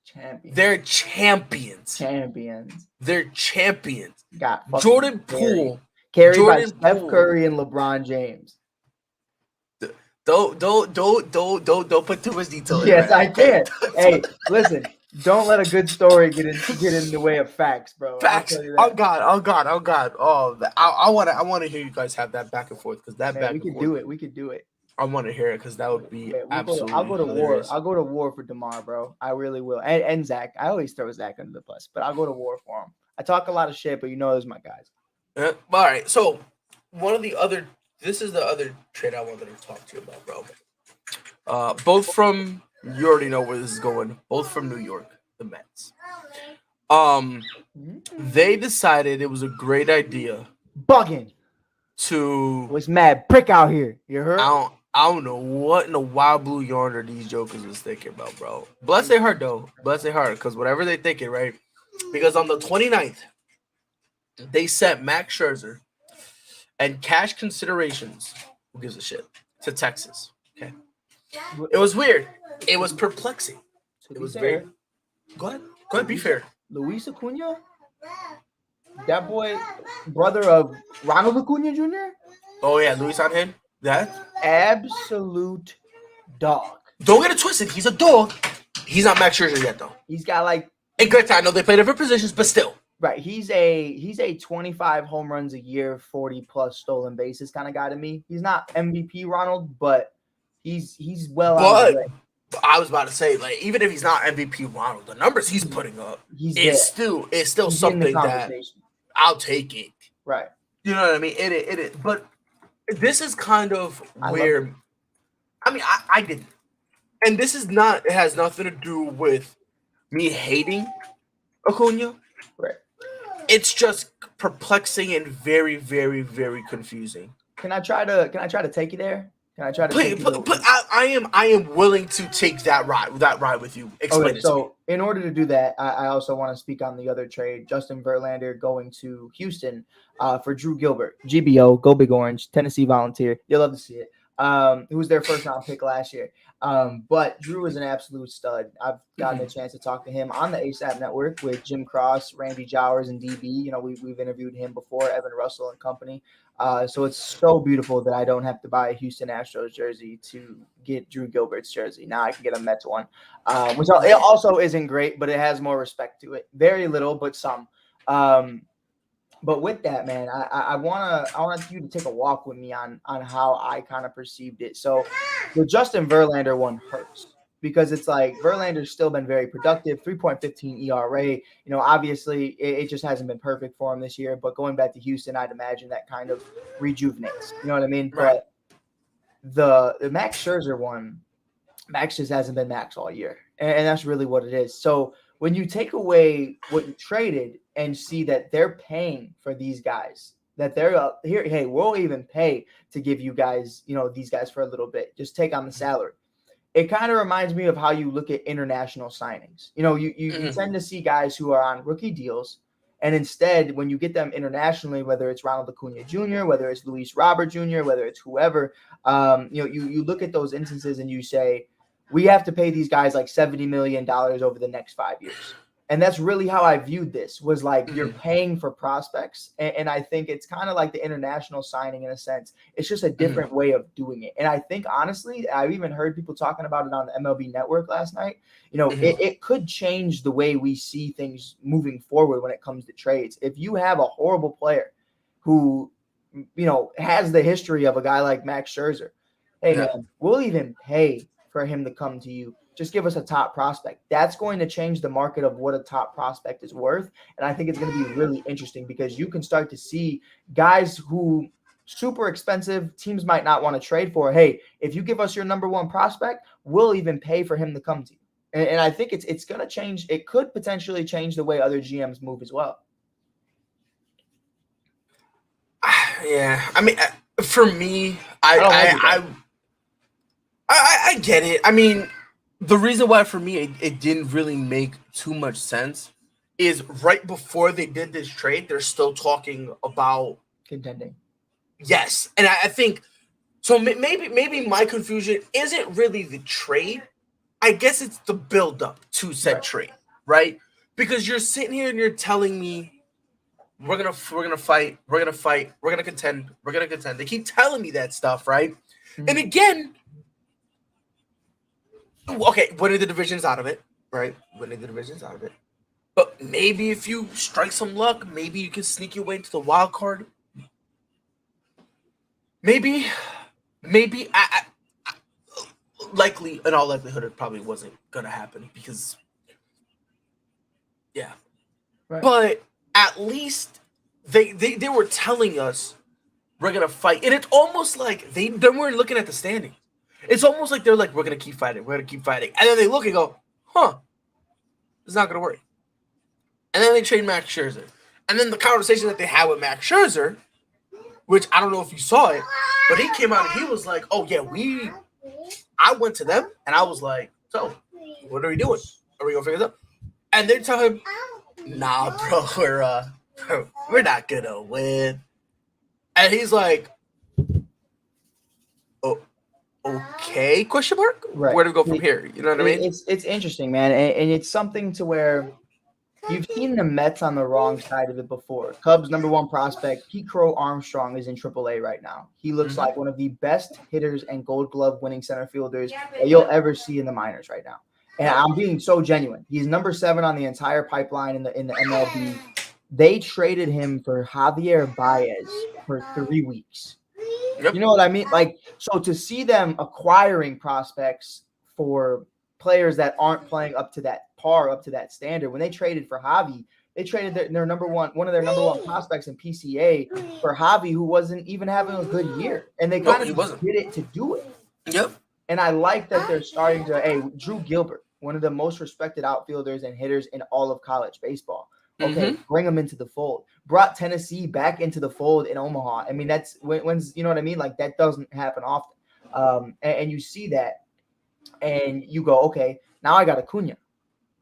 champions. They're champions. Champions. They're champions. Got fucking Jordan carried. Poole. Carried Jordan by Steph Poole. Curry and LeBron James. Don't put too much detail. in Yes, there, I okay? can. Hey, listen. Don't let a good story get in the way of facts, bro. I'll Facts. tell you that. Oh God. Oh, I want to hear you guys have that back and forth because that Man, back we and could forth. do it. We could do it. I want to hear it because that would be Man, absolutely I'll go to war. hilarious. I'll go to war for DeMar, bro. I really will. And Zach. I always throw Zach under the bus, but I'll go to war for him. I talk a lot of shit, but those are my guys. All right. So this is the other trade I wanted to talk to you about, bro. Both from, you already know where this is going. Both from New York, the Mets. They decided it was a great idea Bugging. to. Was mad prick out here. You heard? I don't know what in the wild blue yonder these jokers was thinking about, bro. Bless their heart, though. Bless their heart, because whatever they thinking, right? Because on the 29th, they sent Max Scherzer and cash considerations, who gives a shit, to Texas. Okay. It was weird. It was perplexing. It was very. Go ahead, be fair. Luis Acuna? That boy, brother of Ronald Acuna Jr.? Oh, yeah, Luis on him. That? Absolute dog. Don't get it twisted. He's a dog. He's not Max Scherzer yet, though. He's got like. And granted, I know they play different positions, but still. Right. He's a 25 home runs a year, 40 plus stolen bases kind of guy to me. He's not MVP Ronald, but he's well out of the way. I was about to say, like, even if he's not MVP Ronald, the numbers he's putting up it's still he's something that I'll take it. Right. You know what I mean? It is. But this is kind of where I didn't. And this is not, it has nothing to do with me hating Acuna. Right. It's just perplexing and very, very, very confusing. Can I try to take you there? Can I try to take you but I am willing to take that ride with you. Explain it to me. In order to do that, I also want to speak on the other trade. Justin Verlander going to Houston for Drew Gilbert. GBO, go Big Orange, Tennessee Volunteer. You'll love to see it. Who was their first round pick last year. But Drew is an absolute stud. I've gotten a chance to talk to him on the ASAP network with Jim Cross, Randy Jowers, and DB. We've interviewed him before, Evan Russell and company. So it's so beautiful that I don't have to buy a Houston Astros jersey to get Drew Gilbert's jersey. Now I can get a Mets one, which it also isn't great, but it has more respect to it. Very little, but some. But with that, man, I want you to take a walk with me on how I kind of perceived it. So the Justin Verlander one hurts because it's like Verlander's still been very productive, 3.15 ERA. Obviously it just hasn't been perfect for him this year. But going back to Houston, I'd imagine that kind of rejuvenates. You know what I mean? Right. But the Max Scherzer one, Max just hasn't been Max all year, and that's really what it is. So when you take away what you traded and see that they're paying for these guys, that they're here, hey, we'll even pay to give you guys, these guys for a little bit, just take on the salary. It kind of reminds me of how you look at international signings. You tend to see guys who are on rookie deals, and instead, when you get them internationally, whether it's Ronald Acuna Jr., whether it's Luis Robert Jr., whether it's whoever, you look at those instances and you say, we have to pay these guys like $70 million over the next 5 years. And that's really how I viewed this, was like you're paying for prospects. And I think it's kind of like the international signing in a sense. It's just a different way of doing it. And I think, honestly, I've even heard people talking about it on the MLB Network last night. It could change the way we see things moving forward when it comes to trades. If you have a horrible player who, has the history of a guy like Max Scherzer, hey, man, we'll even pay for him to come to you. Just give us a top prospect. That's going to change the market of what a top prospect is worth. And I think it's going to be really interesting because you can start to see guys who super expensive teams might not want to trade for. Hey, if you give us your number one prospect, we'll even pay for him to come to you. And I think it's going to change. It could potentially change the way other GMs move as well. Yeah. I mean, for me, I get it. I mean, the reason why for me it didn't really make too much sense is right before they did this trade, they're still talking about contending. Yes. And I think so. Maybe my confusion isn't really the trade. I guess it's the buildup to said trade, right? Because you're sitting here and you're telling me we're gonna fight, we're gonna contend. They keep telling me that stuff, right? And again, okay, winning the division is out of it. right? Winning the division's out of it. But maybe if you strike some luck, maybe you can sneak your way into the wild card. Maybe likely, in all likelihood, it probably wasn't gonna happen because, yeah. Right. But at least they were telling us we're gonna fight, and it's almost like they weren't looking at the standings. It's almost like they're like, we're gonna keep fighting, and then they look and go, huh, it's not gonna work. And then they trade Max Scherzer, and then the conversation that they had with Max Scherzer, which I don't know if you saw it, but he came out and he was like, oh yeah, I went to them and I was like, so what are we doing? Are we gonna figure this out? And they tell him, nah, bro, we're not gonna win. And he's like, oh, okay, question mark? Right. Where do we go from here? You know what I mean? It's interesting, man, and it's something to where you've seen the Mets on the wrong side of it before. Cubs' #1 prospect, Pete Crow Armstrong, is in AAA right now. He looks like one of the best hitters and Gold Glove winning center fielders that you'll ever see in the minors right now. And I'm being so genuine. He's #7 on the entire pipeline in the MLB. They traded him for Javier Baez for 3 weeks. Yep. You know what I mean? Like, so to see them acquiring prospects for players that aren't playing up to that par, up to that standard. When they traded for Javi, they traded their one of their #1 prospects in PCA for Javi, who wasn't even having a good year. And they kind of did it to do it. Yep. And I like that they're starting to, Drew Gilbert, one of the most respected outfielders and hitters in all of college baseball. Okay, bring him into the fold. Brought Tennessee back into the fold in Omaha. I mean, that's when's you know what I mean? Like, that doesn't happen often. And you see that, and you go, okay, now I got Acuna,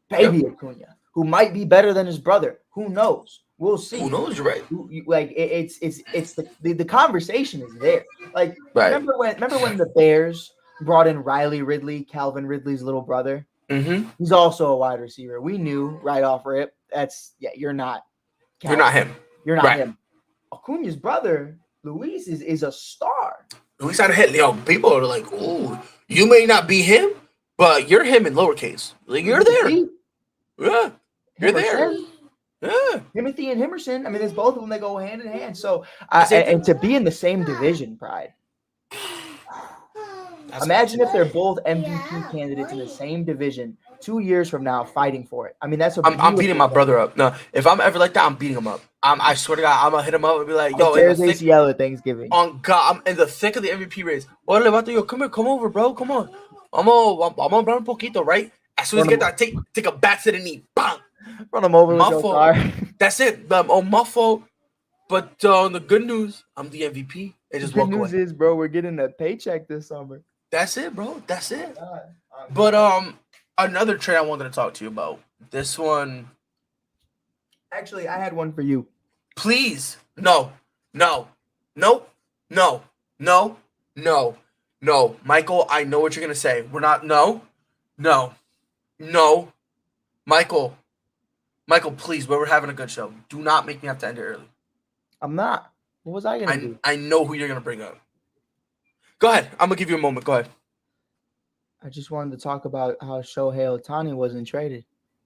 baby Acuna, who might be better than his brother. Who knows? We'll see. Who knows? You're right. Like, it's the conversation is there. Like, right. remember when the Bears brought in Riley Ridley, Calvin Ridley's little brother? Mm-hmm. He's also a wide receiver. We knew right off rip. You're not Calvin. You're not him. You're not him. Acuna's brother, Luis, is a star. Luis had a hit. People are like, "Ooh, you may not be him, but you're him in lowercase. Like, you're there. Yeah, you're there. Yeah, Timothy and Himerson. I mean, there's both of them that go hand in hand. So, and to be in the same division, Pride. Imagine if they're both MVP candidates in the same division 2 years from now, fighting for it. I mean, that's I'm beating my brother up. No, if I'm ever like that, I'm beating him up. I swear to God, I'm gonna hit him up and be like, "Yo, there's ACL at Thanksgiving." On God, I'm in the thick of the MVP race. Well, Levato, yo, come here, come over, bro. Come on. I'm gonna run un poquito, right? As soon as I get that, take a back to the knee, bang, run him over. My fault. That's it. On my fault. But the good news, I'm the MVP. It just good news is, bro, we're getting a paycheck this summer. That's it, bro. That's it. But another trade I wanted to talk to you about. This one. Actually, I had one for you. Please. No. Michael, I know what you're gonna say. We're not. No. Michael, please. We're having a good show. Do not make me have to end it early. I'm not. What was I gonna do? I know who you're gonna bring up. Go ahead. I'm gonna give you a moment. Go ahead. I just wanted to talk about how Shohei Ohtani wasn't traded.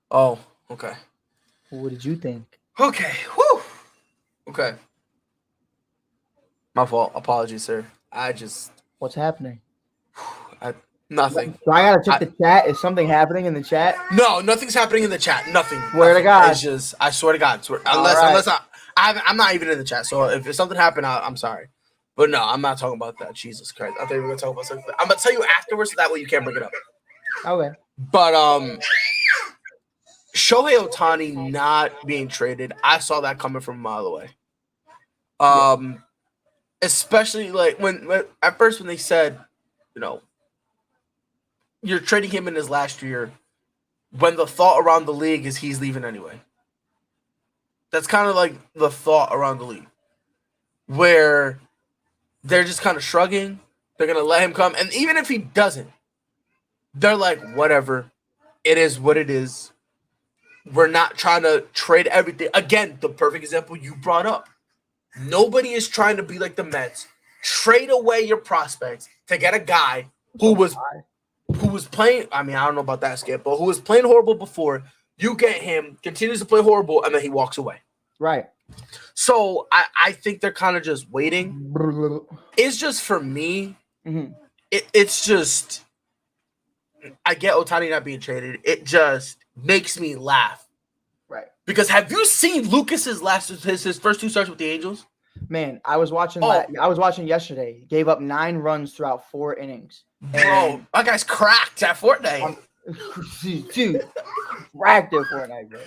Oh, okay. What did you think? Okay. Whew. Okay. My fault. Apologies, sir. What's happening? Nothing. So I gotta check the chat. Is something happening in the chat? No, nothing's happening in the chat. Nothing. Swear to God. It's just, I swear to God. Unless I'm not even in the chat. So if something happened, I'm sorry. But no, I'm not talking about that. Jesus Christ. I thought we were going to talk about something. I'm going to tell you afterwards so that way you can't bring it up. Okay. But Shohei Ohtani not being traded, I saw that coming from a mile away. Especially like when at first when they said, you're trading him in his last year, when the thought around the league is he's leaving anyway. That's kind of like the thought around the league. Where they're just kind of shrugging. They're going to let him come. And even if he doesn't, they're like, whatever. It is what it is. We're not trying to trade everything. Again, the perfect example you brought up. Nobody is trying to be like the Mets. Trade away your prospects to get a guy who was who was playing. I mean, I don't know about that, Skip, but who was playing horrible before. You get him, continues to play horrible, and then he walks away. Right. So I think they're kind of just waiting. It's just for me. Mm-hmm. It's just I get Ohtani not being traded. It just makes me laugh. Right. Because have you seen Lucas's his first 2 starts with the Angels? Man, I was watching. I was watching yesterday. He gave up 9 runs throughout 4 innings. Bro, that guy's cracked at Fortnite. Dude, cracked at Fortnite, bro.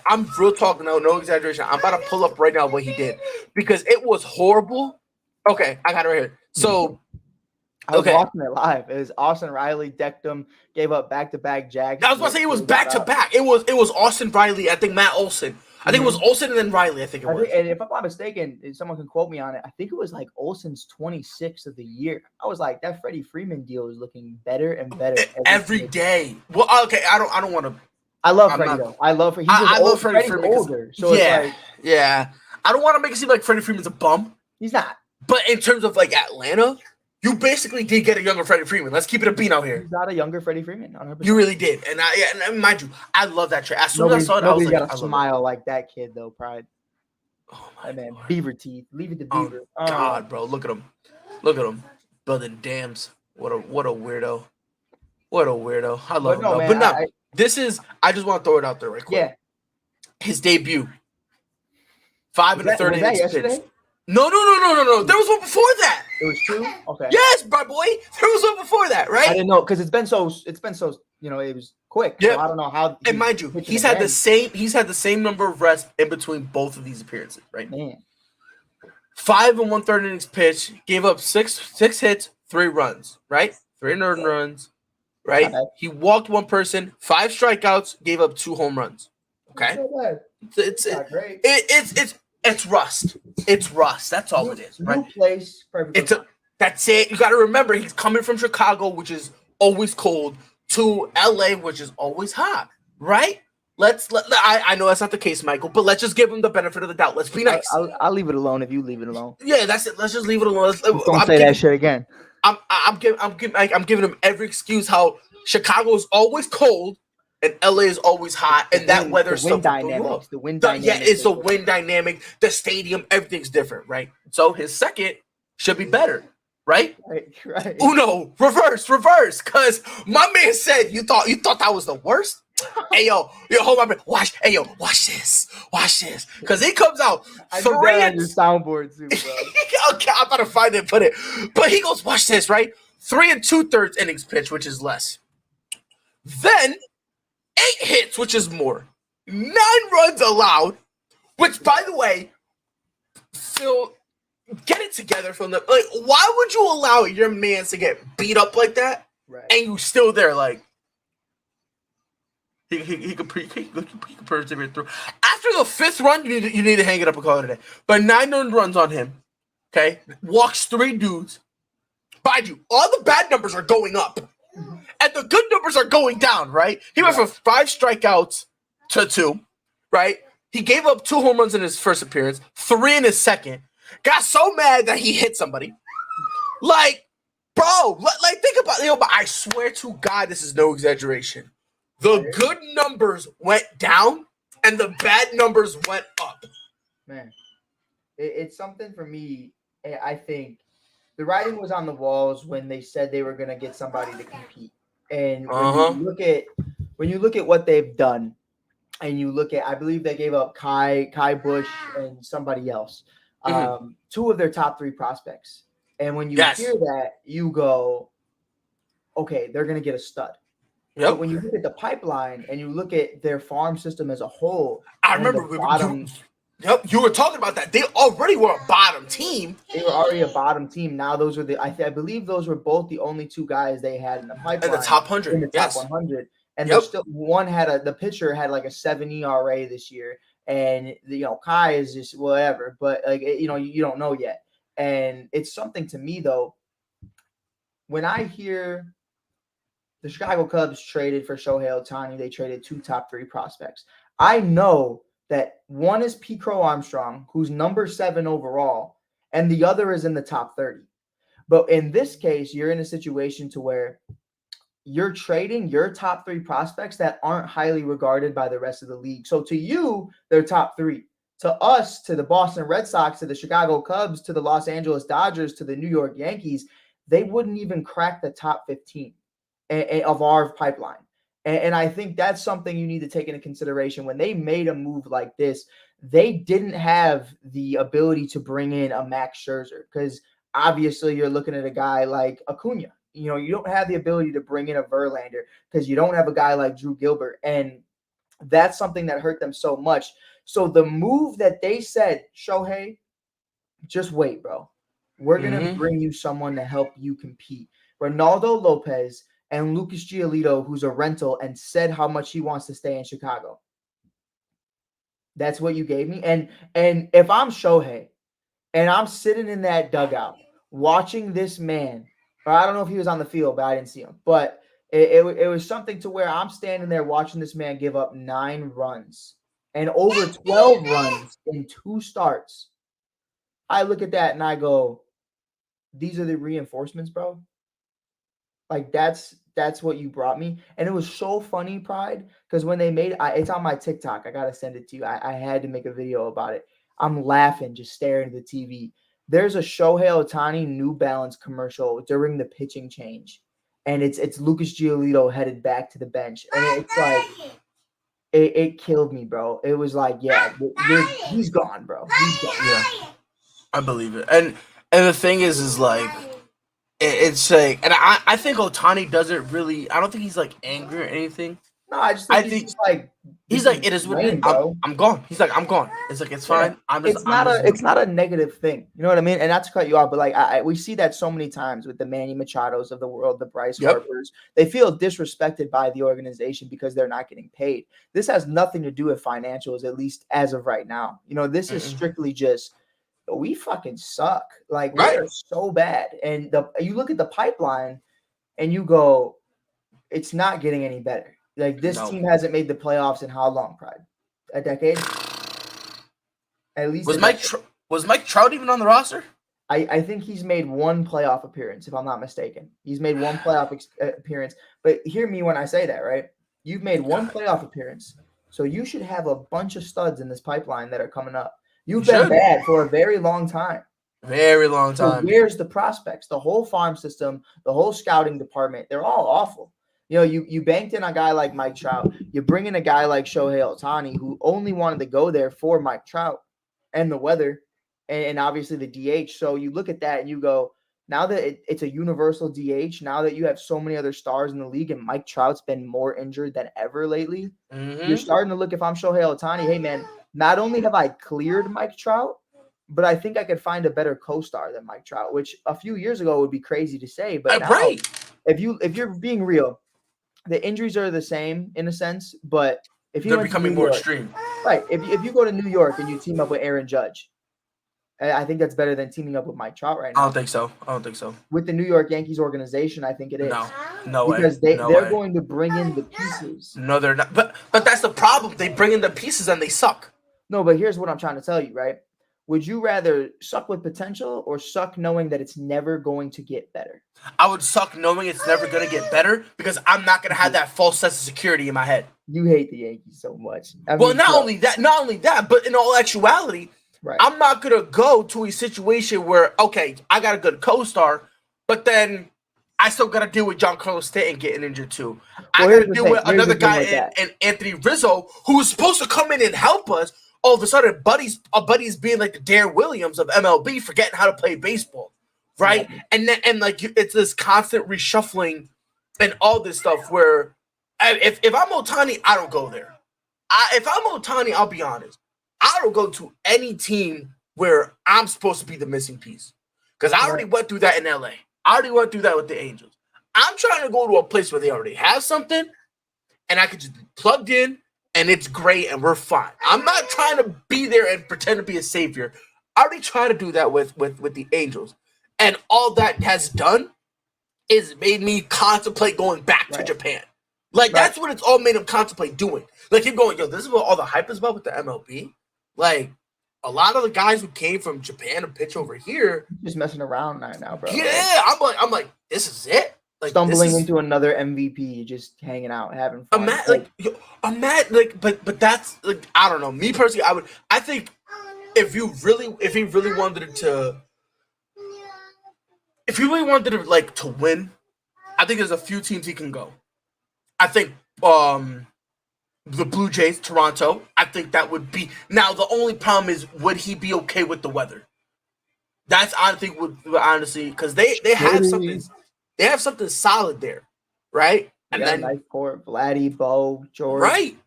I'm real talking now, no exaggeration. I'm about to pull up right now what he did because it was horrible. Okay, I got it right here. So, I was watching it live. It was Austin Riley decked him, gave up back-to-back jacks. I was about to say it was back-to-back. It was Austin Riley. I think Matt Olson. I think it was Olsen and then Riley. I think it was. And if I'm not mistaken, if someone can quote me on it, I think it was like Olsen's 26th of the year. I was like, that Freddie Freeman deal is looking better and better every day. Well, okay, I don't want to. I love Freddie though. I love Freddie. I love Freddie Freeman. Older, so yeah. I don't want to make it seem like Freddie Freeman's a bum. He's not. But in terms of like Atlanta, you basically did get a younger Freddie Freeman. Let's keep it a bean out here. He's not a younger Freddie Freeman. 100%. You really did, and mind you, I love that trade. As soon as I saw it, I was like, got a smile like that kid though. Pride. Oh my man, beaver teeth. Leave it to Beaver. Oh God, bro, look at him, building dams. What a weirdo. What a weirdo. I love him. Man, but no, this is. I just want to throw it out there right quick. Yeah. His debut. 5 1/3 innings pitched. No. There was one before that. It was 2? Okay. Yes, my boy. There was one before that, right? I didn't know because it's been so it was quick. Yeah. So I don't know how. And mind you, he's had the same number of rests in between both of these appearances, right? Man. 5 1/3 innings pitched, gave up six hits, 3 runs, right? 3 earned runs, right? Okay. He walked 1 person, 5 strikeouts, gave up 2 home runs. Okay. It's rust. It's rust. That's all it is, right? New place, that's it. You got to remember, he's coming from Chicago, which is always cold, to LA, which is always hot, right? I know that's not the case, Michael, but let's just give him the benefit of the doubt. Let's be nice. I'll leave it alone if you leave it alone. Yeah, that's it. Let's just leave it alone. Don't say that shit again. I'm giving him every excuse how Chicago is always cold. And LA is always hot, and that weather stuff. The wind dynamic. Yeah, it's the wind dynamic. The stadium, everything's different, right? So his second should be better, right? Right. Uno, reverse, because my man said you thought that was the worst. Hey yo, hold on, watch this, because he comes out 3 and your soundboard too, bro. Okay, I'm about to find it and put it, but he goes, watch this, right? 3 2/3 innings pitch, which is less. Then 8 hits, which is more. 9 runs allowed, which, by the way, Phil, get it together from the like. Why would you allow your man to get beat up like that, right? And you still there? Like he could persevere through. After the 5th run, you need to hang it up and call it a day. But 9 earned runs on him. Okay, walks 3 dudes. Mind you, all the bad numbers are going up. And the good numbers are going down, right? He went from 5 strikeouts to 2, right? He gave up 2 home runs in his first appearance, 3 in his second. Got so mad that he hit somebody. Like, bro, think about it. But I swear to God, this is no exaggeration. The good numbers went down, and the bad numbers went up. Man, it's something for me. I think the writing was on the walls when they said they were going to get somebody to compete. And when you look at what they've done, and you look at, I believe they gave up Kai Bush and somebody else, 2 of their top 3 prospects. And when you hear that, you go, okay, they're going to get a stud. Yep. But when you look at the pipeline and you look at their farm system as a whole, I remember you were talking about that. They already were a bottom team. They were already a bottom team. Now those were I believe those were both the only 2 guys they had in the pipeline. In the top 100. In the top 100. And there's still one the pitcher had like a 7 ERA this year. And Kai is just whatever. But you don't know yet. And it's something to me though. When I hear the Chicago Cubs traded for Shohei Ohtani, they traded 2 top 3 prospects. I know that one is P. Crow Armstrong, who's number 7 overall, and the other is in the top 30. But in this case, you're in a situation to where you're trading your top 3 prospects that aren't highly regarded by the rest of the league. So to you, they're top 3. To us, to the Boston Red Sox, to the Chicago Cubs, to the Los Angeles Dodgers, to the New York Yankees, they wouldn't even crack the top 15 of our pipeline. And I think that's something you need to take into consideration. When they made a move like this, they didn't have the ability to bring in a Max Scherzer, because obviously you're looking at a guy like Acuna. You know, you don't have the ability to bring in a Verlander because you don't have a guy like Drew Gilbert. And that's something that hurt them so much. So the move that they said, Shohei, just wait, bro. We're going to bring you someone to help you compete. Ronaldo Lopez and Lucas Giolito, who's a rental, and said how much he wants to stay in Chicago. That's what you gave me. And if I'm Shohei and I'm sitting in that dugout watching this man, or I don't know if he was on the field, but I didn't see him. But it was something to where I'm standing there watching this man give up 9 runs and over 12 runs in 2 starts. I look at that and I go, these are the reinforcements, bro. Like that's what you brought me. And it was so funny, Pride, because when they made it's on my TikTok. I got to send it to you. I had to make a video about it. I'm laughing, just staring at the TV. There's a Shohei Ohtani New Balance commercial during the pitching change. And it's Lucas Giolito headed back to the bench. And it's like, it killed me, bro. It was like, yeah, he's gone, bro. He's gone. Yeah, I believe it. And the thing is like, it's like, and I think Ohtani doesn't really, I don't think he's like angry or anything. No, I think he's like, it is what it is. I'm gone. He's like, I'm gone. It's like, it's fine. It's not a negative thing. You know what I mean? And not to cut you off, but like we see that so many times with the Manny Machados of the world, the Bryce Harpers. They feel disrespected by the organization because they're not getting paid. This has nothing to do with financials, at least as of right now. You know, this is strictly just, we fucking suck. Like, we're so bad. And you look at the pipeline and you go, it's not getting any better. Like, this team hasn't made the playoffs in how long, Pride? A decade? At least. Was Mike Trout even on the roster? I think he's made 1 playoff appearance, if I'm not mistaken. He's made 1 playoff appearance. But hear me when I say that, right? You've made 1 playoff appearance. So you should have a bunch of studs in this pipeline that are coming up. You've been bad for a very long time. Very long time. So where's the prospects? The whole farm system, the whole scouting department, they're all awful. You know, you banked in a guy like Mike Trout. You bring in a guy like Shohei Ohtani, who only wanted to go there for Mike Trout and the weather and obviously the DH. So you look at that and you go, now that it's a universal DH, now that you have so many other stars in the league and Mike Trout's been more injured than ever lately, you're starting to look, if I'm Shohei Ohtani, hey, man, not only have I cleared Mike Trout, but I think I could find a better co-star than Mike Trout, which a few years ago would be crazy to say. But now, if you're being real, the injuries are the same in a sense, but if they're becoming more extreme. Right. If you go to New York and you team up with Aaron Judge, I think that's better than teaming up with Mike Trout right now. I don't think so. With the New York Yankees organization, I think it is. No way. Because they're going to bring in the pieces. No, they're not. But that's the problem. They bring in the pieces and they suck. No, but here's what I'm trying to tell you, right? Would you rather suck with potential or suck knowing that it's never going to get better? I would suck knowing it's never going to get better because I'm not going to have that false sense of security in my head. You hate the Yankees so much. Not only that, but in all actuality, I'm not going to go to a situation where, okay, I got a good co-star, but then I still got to deal with Giancarlo Stanton getting injured too. I got to deal with another guy in Anthony Rizzo who was supposed to come in and help us. All of a sudden, buddy's being like the Darren Williams of MLB, forgetting how to play baseball, right? And it's this constant reshuffling and all this stuff. Where if I'm Ohtani, I don't go there. If I'm Ohtani, I'll be honest, I don't go to any team where I'm supposed to be the missing piece because I already went through that in LA. I already went through that with the Angels. I'm trying to go to a place where they already have something, and I could just be plugged in. And it's great, and we're fine. I'm not trying to be there and pretend to be a savior. I already tried to do that with the Angels. And all that has done is made me contemplate going back to Japan. That's what it's all made him contemplate doing. Like, him going, yo, this is what all the hype is about with the MLB. Like, a lot of the guys who came from Japan to pitch over here, Just messing around right now, bro. yeah, I'm like, this is it. Like Stumbling this is, into another MVP, just hanging out, having fun. I'm mad, like, but that's like, I don't know. Me personally, I think if he really wanted to like to win, I think there's a few teams he can go. I think the Blue Jays, Toronto, I think that would be. Now the only problem is, would he be okay with the weather? That's, I think, would honestly, because they have something. They have something solid there, right? And then nice court, Vladdy, Bo, George, right,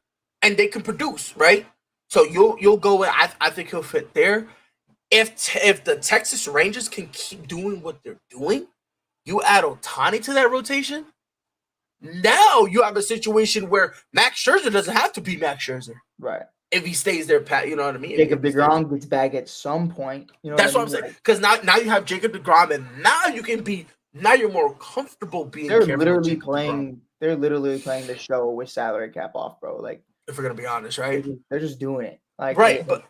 and they can produce, right? So you'll go in. I think he'll fit there. If the Texas Rangers can keep doing what they're doing, you add Ohtani to that rotation. Now you have a situation where Max Scherzer doesn't have to be Max Scherzer, right? If he stays there, Pat, you know what I mean. Jacob DeGrom gets back at some point. You know that's what I I'm mean? saying. Because now you have Jacob DeGrom, and now you can be. Now you're more comfortable being. They're literally playing. They're literally playing the show with salary cap off, bro. Like, if we're gonna be honest, right? They're just doing it, like, right. But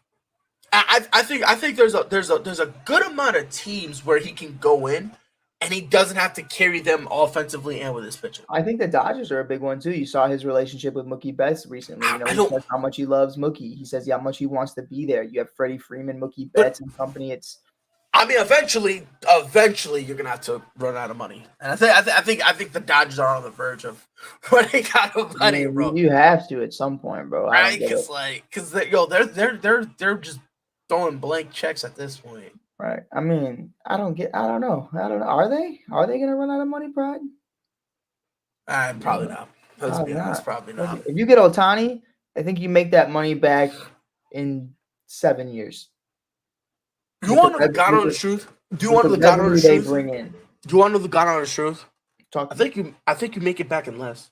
I think there's a good amount of teams where he can go in, and he doesn't have to carry them offensively and with his pitching. I think the Dodgers are a big one too. You saw his relationship with Mookie Betts recently. You know, he says how much he loves Mookie. He says how much he wants to be there. You have Freddie Freeman, Mookie Betts, and company. It's. I mean, eventually, you're gonna have to run out of money, and I think the Dodgers are on the verge of running out of money, bro. You have to at some point, bro. Right? Because they're just throwing blank checks at this point. Right. I mean, I don't know. Are they gonna run out of money, Brad? Probably not. Let's be honest, probably not. If you get Ohtani, I think you make that money back in 7 years. You want to know the God honest truth? Do you want to know the God honest truth? Do you want to know the God honest truth? I think you make it back in less.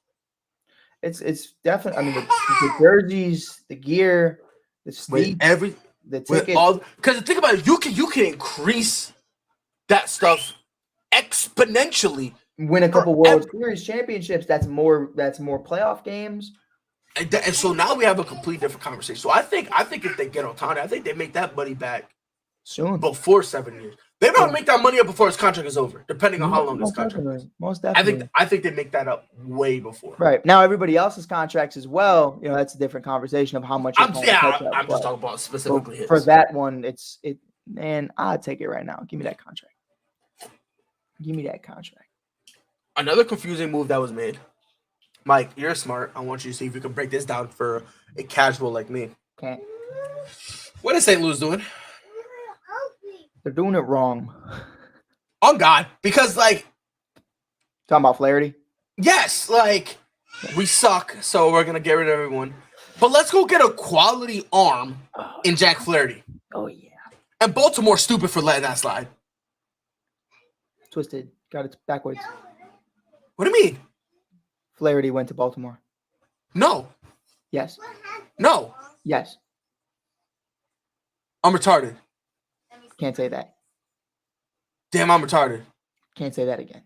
It's definitely. I mean, the jerseys, the gear, the sleep, the ticket. Because think about it, you can increase that stuff exponentially. Win a couple World Series championships. That's more playoff games. And so now we have a complete different conversation. So I think if they get Ohtani, I think they make that money back soon, before 7 years. They might make that money up before his contract is over, depending on how long his contract is. Most definitely. I think they make that up way before. Right. Now everybody else's contracts as well, you know, that's a different conversation of how much. I'm just talking about specifically his. For that one, man, I'll take it right now. Give me that contract. Another confusing move that was made. Mike, you're smart. I want you to see if you can break this down for a casual like me. Okay. What is St. Louis doing? They're doing it wrong. On God. Because, like... Talking about Flaherty? Yes. Like, we suck, so we're going to get rid of everyone. But let's go get a quality arm in Jack Flaherty. Oh, yeah. And Baltimore stupid for letting that slide. Twisted. Got it backwards. What do you mean? Flaherty went to Baltimore. No. Yes. No. Yes. I'm retarded. Can't say that. Damn, I'm retarded. Can't say that again.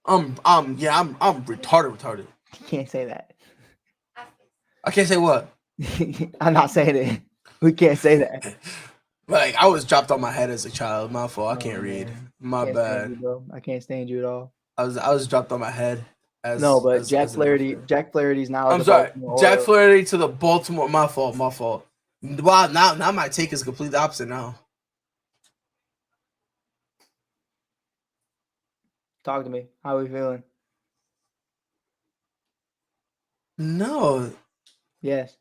I'm retarded. Can't say that. I can't say what? I'm not saying it. We can't say that. Like, I was dropped on my head as a child. My fault. I can't read. My bad. I can't stand you at all. I was dropped on my head. Jack Flaherty's now. I'm sorry. Jack Flaherty to the Baltimore. My fault. Wow, now my take is completely opposite now. Talk to me. How are we feeling? No. Yes.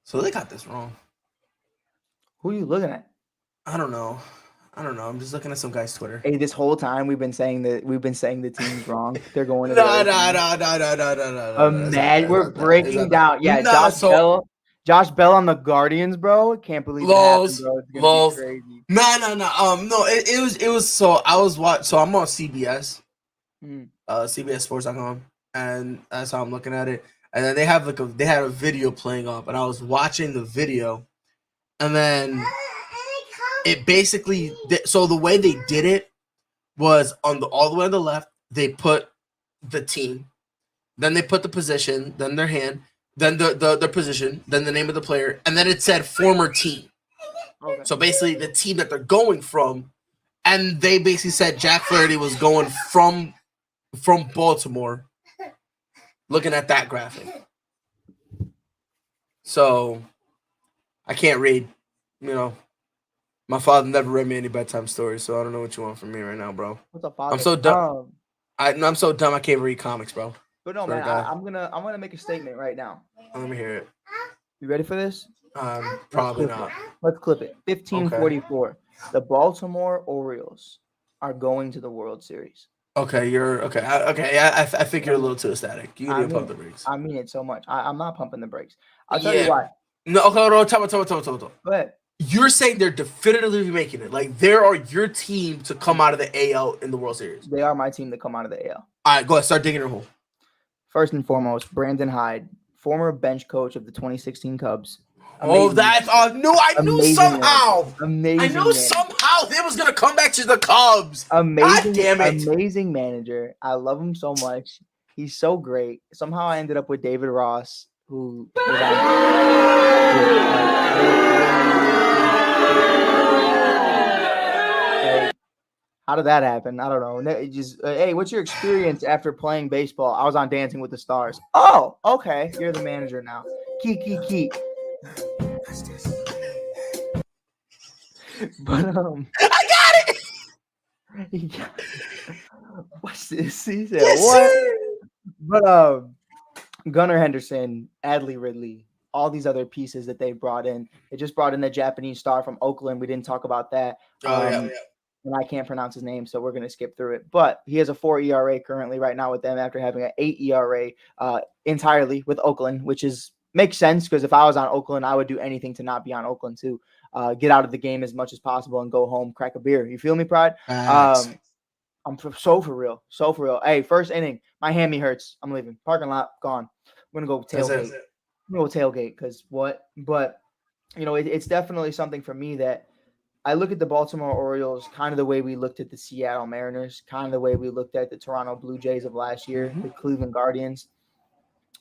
So they got this wrong. Who are you looking at? I don't know. I'm just looking at some guy's Twitter. Hey, this whole time we've been saying the team's wrong. They're going to No. Mad. We're breaking down. Yeah, Josh Bell on the Guardians, bro. Can't believe Lols. that happened, bro. It's gonna be crazy. No. It was so I was watching. So I'm on CBS, CBSSports.com, and that's how I'm looking at it. And then they have they had a video playing up, and I was watching the video, and then it basically. So the way they did it was all the way on the left. They put the team, then they put the position, then their hand. then the position, then the name of the player, and then it said former team. Okay. So basically, the team that they're going from, and they basically said Jack Flaherty was going from Baltimore. Looking at that graphic, so I can't read. You know, my father never read me any bedtime stories, so I don't know what you want from me right now, bro. What's up, father? I'm so dumb. I'm so dumb. I can't read comics, bro. But no, man, I'm gonna make a statement right now. Let me hear it. You ready for this? Probably not. Let's clip it. 1544. Okay. The Baltimore Orioles are going to the World Series. Okay, you're okay. I think you're a little too ecstatic. You need to pump the brakes. I mean it so much. I'm not pumping the brakes. I'll tell you why. No, okay, tell me. Go ahead. You're saying they're definitively making it. Like, they are your team to come out of the AL in the World Series. They are my team to come out of the AL. All right, go ahead. Start digging your hole. First and foremost, Brandon Hyde, former bench coach of the 2016 Cubs. Amazing. I knew somehow. Amazing. I knew somehow they was gonna come back to the Cubs. Amazing. God damn it. Amazing manager. I love him so much. He's so great. Somehow I ended up with David Ross, who how did that happen? I don't know. It just hey, what's your experience after playing baseball? I was on Dancing with the Stars. Oh, okay. You're the manager now. Key. But I got it. What's this? He said what? Sir. But Gunnar Henderson, Adley Ridley, all these other pieces that they brought in. They just brought in a Japanese star from Oakland. We didn't talk about that. Yeah. And I can't pronounce his name, so we're going to skip through it. But he has a 4 ERA currently right now with them after having an 8 ERA entirely with Oakland, which makes sense because if I was on Oakland, I would do anything to not be on Oakland too. Get out of the game as much as possible and go home, crack a beer. You feel me, Pride? I'm so for real. Hey, first inning, my hammy hurts. I'm leaving. Parking lot, gone. I'm going to go tailgate. I'm going to go tailgate because what? But, it's definitely something for me that I look at the Baltimore Orioles kind of the way we looked at the Seattle Mariners, kind of the way we looked at the Toronto Blue Jays of last year, the Cleveland Guardians.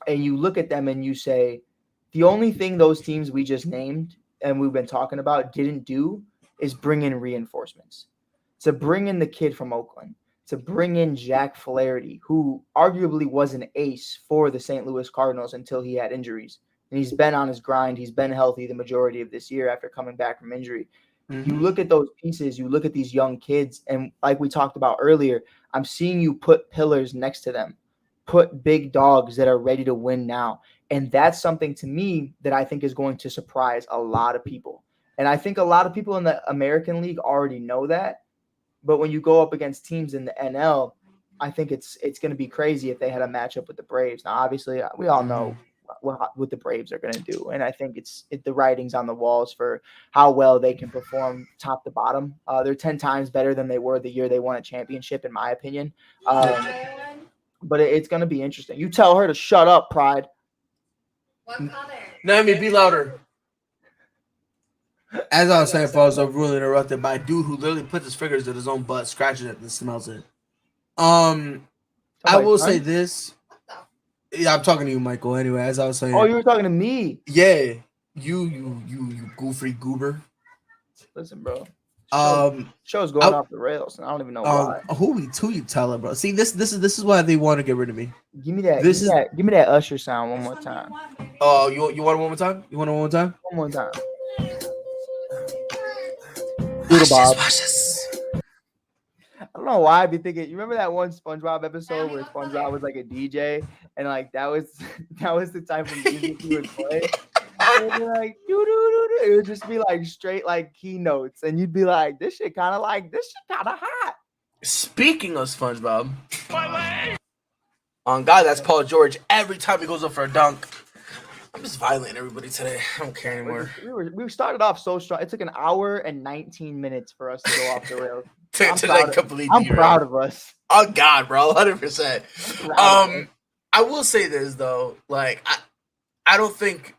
And you look at them and you say, the only thing those teams we just named and we've been talking about didn't do is bring in reinforcements. To bring in the kid from Oakland, to bring in Jack Flaherty, who arguably was an ace for the St. Louis Cardinals until he had injuries. And he's been on his grind. He's been healthy the majority of this year after coming back from injury. Mm-hmm. You look at those pieces, you look at these young kids, and like we talked about earlier, I'm seeing you put pillars next to them, put big dogs that are ready to win now. And that's something to me that I think is going to surprise a lot of people. And I think a lot of people in the American League already know that. But when you go up against teams in the NL, I think it's going to be crazy if they had a matchup with the Braves. Now, obviously, we all know what the Braves are going to do. And I think the writing's on the walls for how well they can perform top to bottom. They're 10 times better than they were the year they won a championship, in my opinion. But it's going to be interesting. You tell her to shut up, Pride. What color? Naomi, be louder. As I was saying, folks, I'm really interrupted by a dude who literally puts his fingers in his own butt, scratches it, and smells it. I will say this. Yeah, I'm talking to you, Michael. Anyway, as I was saying. Oh, you were talking to me. Yeah, you goofy goober. Listen, bro. Show's going off the rails, and I don't even know why. Who you telling, bro? See, this is why they want to get rid of me. Give me that. Give me that Usher sound one more time. Oh, you want it one more time? You want it one more time? One more time. Doodle Bob. I don't know why I'd be thinking. You remember that one SpongeBob episode where SpongeBob was like a DJ, and like that was the type of music he would play. And it'd be like it would just be like straight like keynotes, and you'd be like, this shit kind of hot. Speaking of SpongeBob, on God, that's Paul George. Every time he goes up for a dunk, I'm just violating everybody today. I don't care anymore. We started off so strong. It took an hour and 19 minutes for us to go off the rails. I'm proud of us. Oh God, bro, 100%. I will say this though, like I think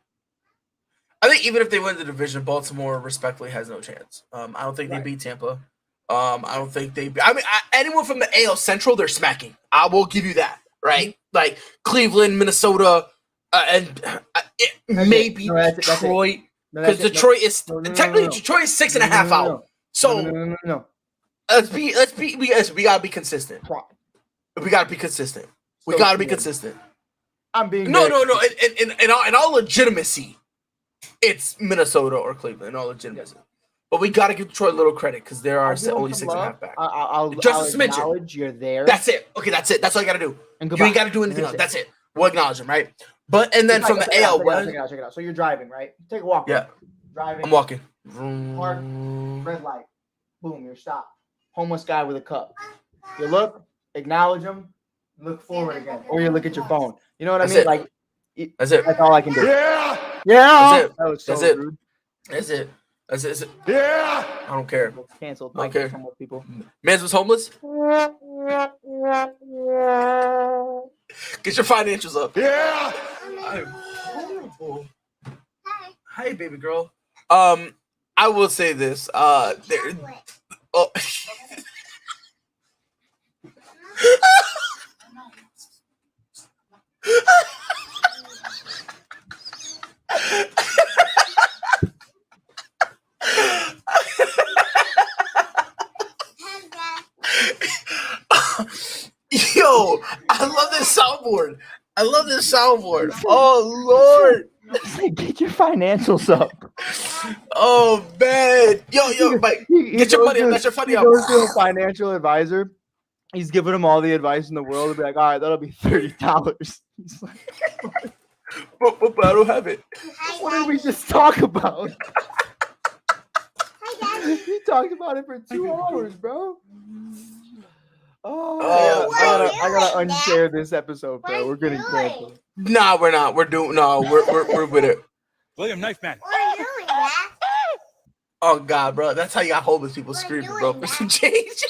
even if they win the division, Baltimore respectfully has no chance. I don't think they beat Tampa. I don't think they. Anyone from the AL Central, they're smacking. I will give you that, right? Like Cleveland, Minnesota, It That's it. maybe No, that's it. That's it. Detroit, No, because that's it. Detroit is No, no, no, technically no. Detroit is 6.5 No. out. So No. we gotta be consistent. We gotta be consistent. We So gotta be true. consistent. I'm being No. very- In all legitimacy, it's Minnesota or Cleveland. In all legitimacy, but we gotta give Detroit a little credit because there are I'll give them only some 6.5 love. back. I'll Just a smidgen. acknowledge you're there. That's it. Okay, that's it. That's all you gotta do. And You goodbye. ain't gotta do anything else. That's That's it. We'll acknowledge them, right? But and then from the AL West, check it out. So you're driving, right? Take a walk. Yeah. Driving. I'm walking. Park. Red light. Boom. You're stopped. Homeless guy with a cup. You look, acknowledge him, look forward again, or you look at your phone. You know what That's I mean? it. Like That's it. that's all I can do. Yeah, Yeah. That's it. That was so That's it. rude. That's it. That's it. yeah. I don't care. Canceled. Okay. Like homeless people. Mans was homeless. Get your financials up. Yeah. I'm horrible. Hi, baby girl. I will say this. There. Oh. Yo, I love this soundboard. I love this soundboard. Oh Lord. Get your financials up. Oh man. Yo, Mike. Get your money up. That's your funny He up. goes to a financial advisor. He's giving him all the advice in the world. He'll be like, all right, that'll be $30. He's like, But I don't have it. what did we just talk about? We talked about it for 2 hours, bro. Oh, I gotta unshare this episode, bro. We're getting canceled. Nah, we're not. We're with it. William Knife Man. Oh God, bro. That's how you got homeless people screaming, bro, for some change.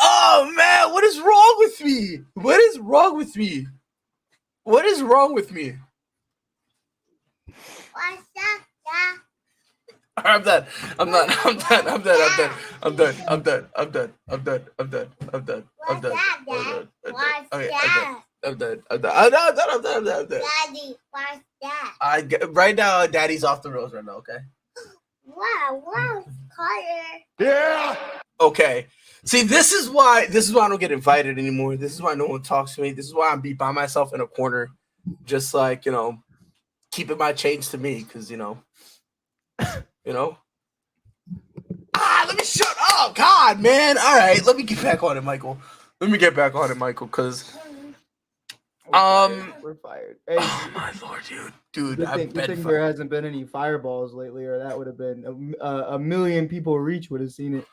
Oh man, what is wrong with me? What is wrong with me? What is wrong with me? I'm done. I'm done. I'm done. I'm done. I'm done. I'm done. I'm done. I'm done. I'm done. I'm done. I'm done. Okay, I'm done. I'm done. Daddy, what's that? Right now, Daddy's off the rails right now. Okay. Wow, color. Yeah. Okay. See, this is why I don't get invited anymore. This is why no one talks to me. This is why I'm be by myself in a corner, just like keeping my change to me, because let me shut up. God, man. All right, let me get back on it, Michael. Because We're fired. Hey, oh my Lord, dude, good I've thing been there hasn't been any fireballs lately, or that would have been a million people reach would have seen it.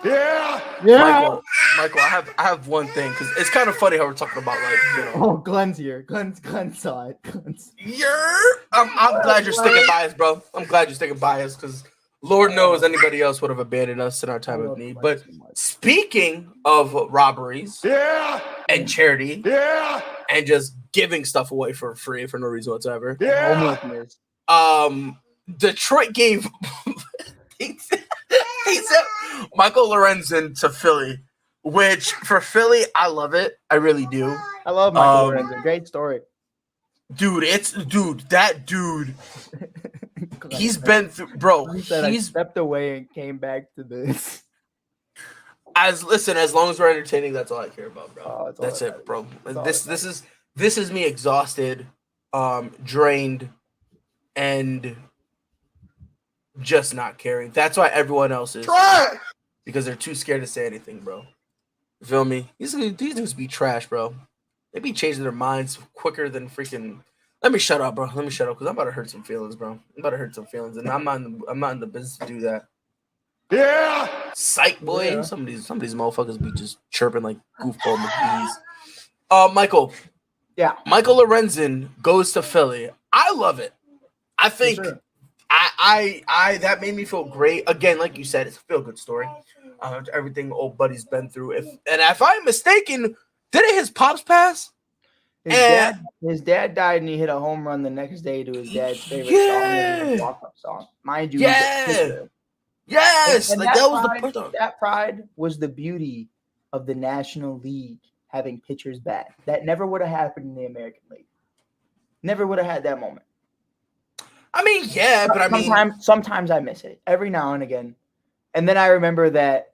Yeah. Michael, I have one thing, because it's kind of funny how we're talking about Oh, Glenn's here. Glenn's saw it. Glenn's. I'm glad you're sticking by us, bro. I'm glad you're sticking by us, because Lord knows anybody else would have abandoned us in our time of need. But speaking of robberies Yeah. and charity Yeah. and just giving stuff away for free for no reason whatsoever, Yeah. Homelessness. Detroit gave he said Michael Lorenzen to Philly, which for Philly, I love it. I really do. I love Michael Lorenzen. Great story. That dude, he's been through, bro. He said I He's stepped away and came back to this. as long as we're entertaining, that's all I care about, bro. Oh, that's all That's that it, bro. That's all This is me exhausted, drained, and just not caring. That's why everyone else is, because they're too scared to say anything, bro. You feel me? These dudes be trash, bro. They be changing their minds quicker than freaking. Let me shut up, bro. Let me shut up, because I'm about to hurt some feelings, bro. I'm about to hurt some feelings, and I'm not in the business to do that. Yeah. Psych, boy. Yeah. Some of these motherfuckers be just chirping like goofball McGee's. Michael. Yeah. Michael Lorenzen goes to Philly. I love it. I think sure. I that made me feel great. Again, like you said, it's a feel good story. Everything old buddy's been through. If I'm mistaken, didn't his pops pass? His dad died and he hit a home run the next day to his dad's favorite song, his walk-up song. Mind you, Yes, and like that was the part. that pride was the beauty of the National League having pitchers bat. That never would have happened in the American League. Never would have had that moment. I mean, yeah, but I mean, sometimes I miss it every now and again. And then I remember that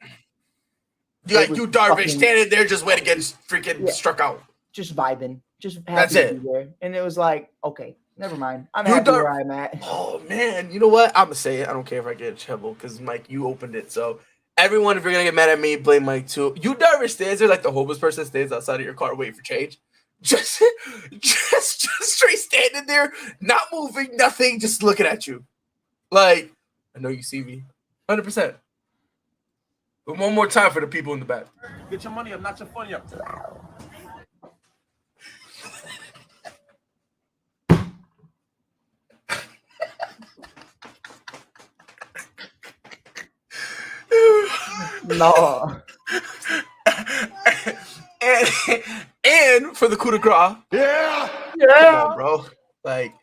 you Darvish standing there just waiting to get freaking struck out. Just vibing. Just happy That's to it. be there. And it was like, okay, never mind. I'm happy where I'm at. Oh man, you know what? I'm gonna say it. I don't care if I get a treble because Mike, you opened it. So everyone, if you're gonna get mad at me, blame Mike too. You Darvish stands there like the homeless person stands outside of your car waiting for change. Just straight standing there, not moving, nothing, just looking at you. Like, I know you see me. 100%. But one more time for the people in the back. Get your money up, not your funny up. No. and for the coup de grace. Yeah. Come on, bro. Like,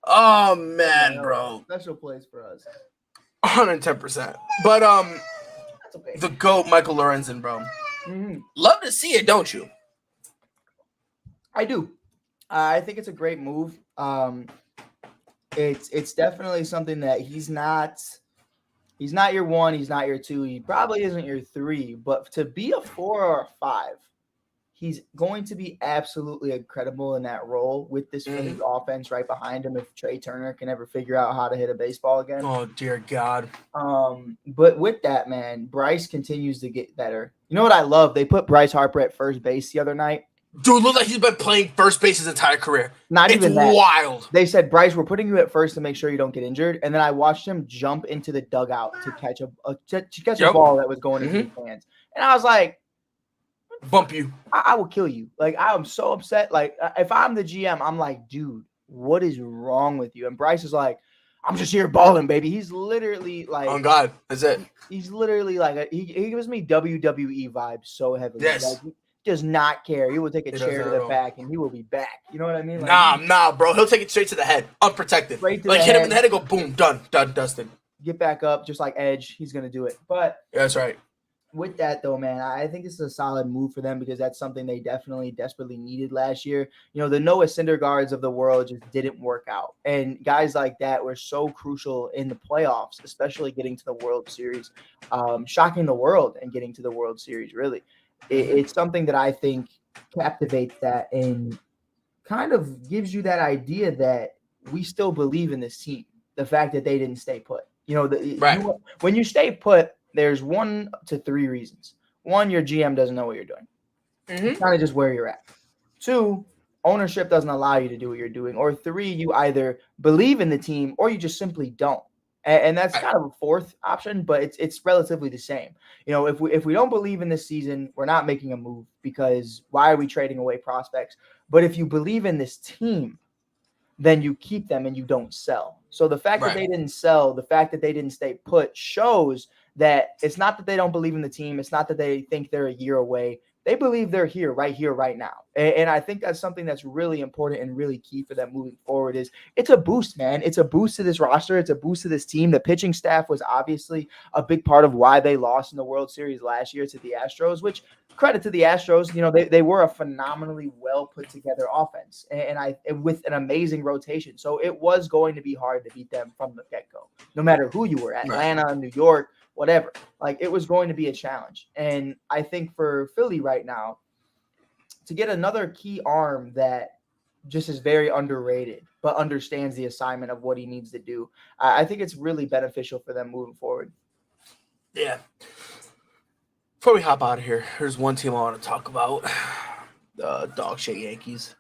oh man, bro. Special place for us. 110%. But That's okay. the GOAT, Michael Lorenzen, bro. Mm-hmm. Love to see it, don't you? I do. I think it's a great move. It's definitely something that he's not your 1, he's not your 2, he probably isn't your 3, but to be a 4 or a 5, he's going to be absolutely incredible in that role with this Phillies offense right behind him if Trey Turner can ever figure out how to hit a baseball again. Oh dear God. But with that, man, Bryce continues to get better. You know what I love? They put Bryce Harper at first base the other night. Dude, look like he's been playing first base his entire career. Not even that. It's wild. They said, Bryce, we're putting you at first to make sure you don't get injured. And then I watched him jump into the dugout to catch a ball that was going into his hands. And I was like, bump you. I will kill you. Like, I am so upset. Like, if I'm the GM, I'm like, dude, what is wrong with you? And Bryce is like, I'm just here balling, baby. He's literally like, oh God, that's it. He's literally like, he gives me WWE vibes so heavily. Yes. Like, he does not care. He will take a chair to the back and he will be back. You know what I mean? Like, nah, bro. He'll take it straight to the head, unprotected. Straight to like the hit him head. in the head and go boom, done, dusted. Get back up, just like Edge. He's gonna do it. But Yeah, that's right. with that though, man, I think this is a solid move for them because that's something they definitely desperately needed last year. You know, the Noah Syndergaards of the world just didn't work out. And guys like that were so crucial in the playoffs, especially getting to the World Series, shocking the world and getting to the World Series, really. It's something that I think captivates that and kind of gives you that idea that we still believe in this team. The fact that they didn't stay put. You know, when you stay put, there's 1 to 3 reasons. 1, your GM doesn't know what you're doing. Kind of just where you're at. 2, ownership doesn't allow you to do what you're doing. Or 3, you either believe in the team or you just simply don't. And that's kind of a 4th option, but it's relatively the same. You know, if we don't believe in this season, we're not making a move because why are we trading away prospects? But if you believe in this team, then you keep them and you don't sell. So the fact that they didn't sell, the fact that they didn't stay put shows that it's not that they don't believe in the team. It's not that they think they're a year away. They believe they're here, right now. And I think that's something that's really important and really key for them moving forward is it's a boost, man. It's a boost to this roster. It's a boost to this team. The pitching staff was obviously a big part of why they lost in the World Series last year to the Astros, which credit to the Astros, you know, they were a phenomenally well put together offense and with an amazing rotation. So it was going to be hard to beat them from the get-go, no matter who you were, Atlanta, New York, whatever. Like, it was going to be a challenge. And I think for Philly right now, to get another key arm that just is very underrated, but understands the assignment of what he needs to do, I think it's really beneficial for them moving forward. Yeah. Before we hop out of here, there's one team I want to talk about. The dog shit Yankees.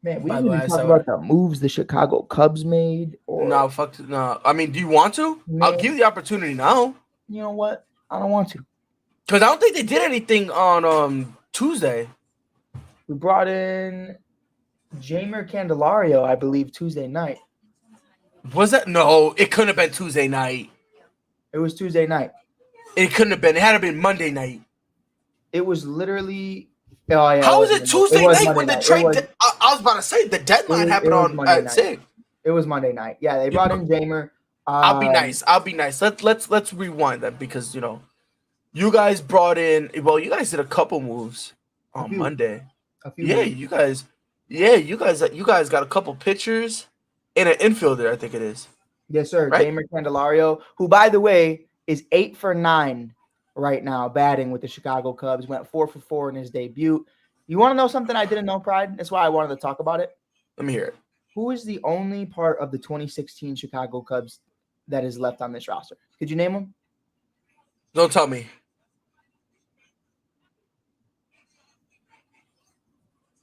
Man, we didn't even talk about the moves the Chicago Cubs made. No. I mean, do you want to? Man. I'll give you the opportunity now. You know what? I don't want to. Because I don't think they did anything on Tuesday. We brought in Jeimer Candelario, I believe, Tuesday night. Was that? No, it couldn't have been Tuesday night. It was Tuesday night. It couldn't have been. It had to be Monday night. It was literally. Oh, yeah, how was it Tuesday night when the trade? I was about to say the deadline happened on 6. It was Monday night. Yeah, they brought in Jeimer. I'll be nice. Let's rewind that because you know, you guys brought in. Well, you guys did a couple moves. on Monday. A few Yeah, weeks. you guys got a couple pitchers and an infielder, I think it is. Yes, sir. Right? Jamer Candelario, who, by the way, is 8 for 9 right now batting with the Chicago Cubs. Went 4 for 4 in his debut. You want to know something I didn't know, Pride? That's why I wanted to talk about it. Let me hear it. Who is the only part of the 2016 Chicago Cubs that is left on this roster? Could you name him? Don't tell me.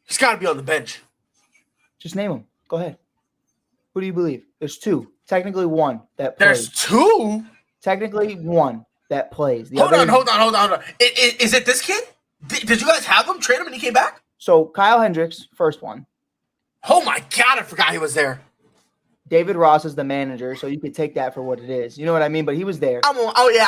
He's got to be on the bench. Just name him. Go ahead. Who do you believe? There's 2. Technically 1 that There's plays. 2? Technically 1 that plays. Hold on. Is it this kid? Did you guys have him, trade him, and he came back? So Kyle Hendricks, first one. Oh, my God. I forgot he was there. David Ross is the manager, so you could take that for what it is. You know what I mean? But he was there. I'm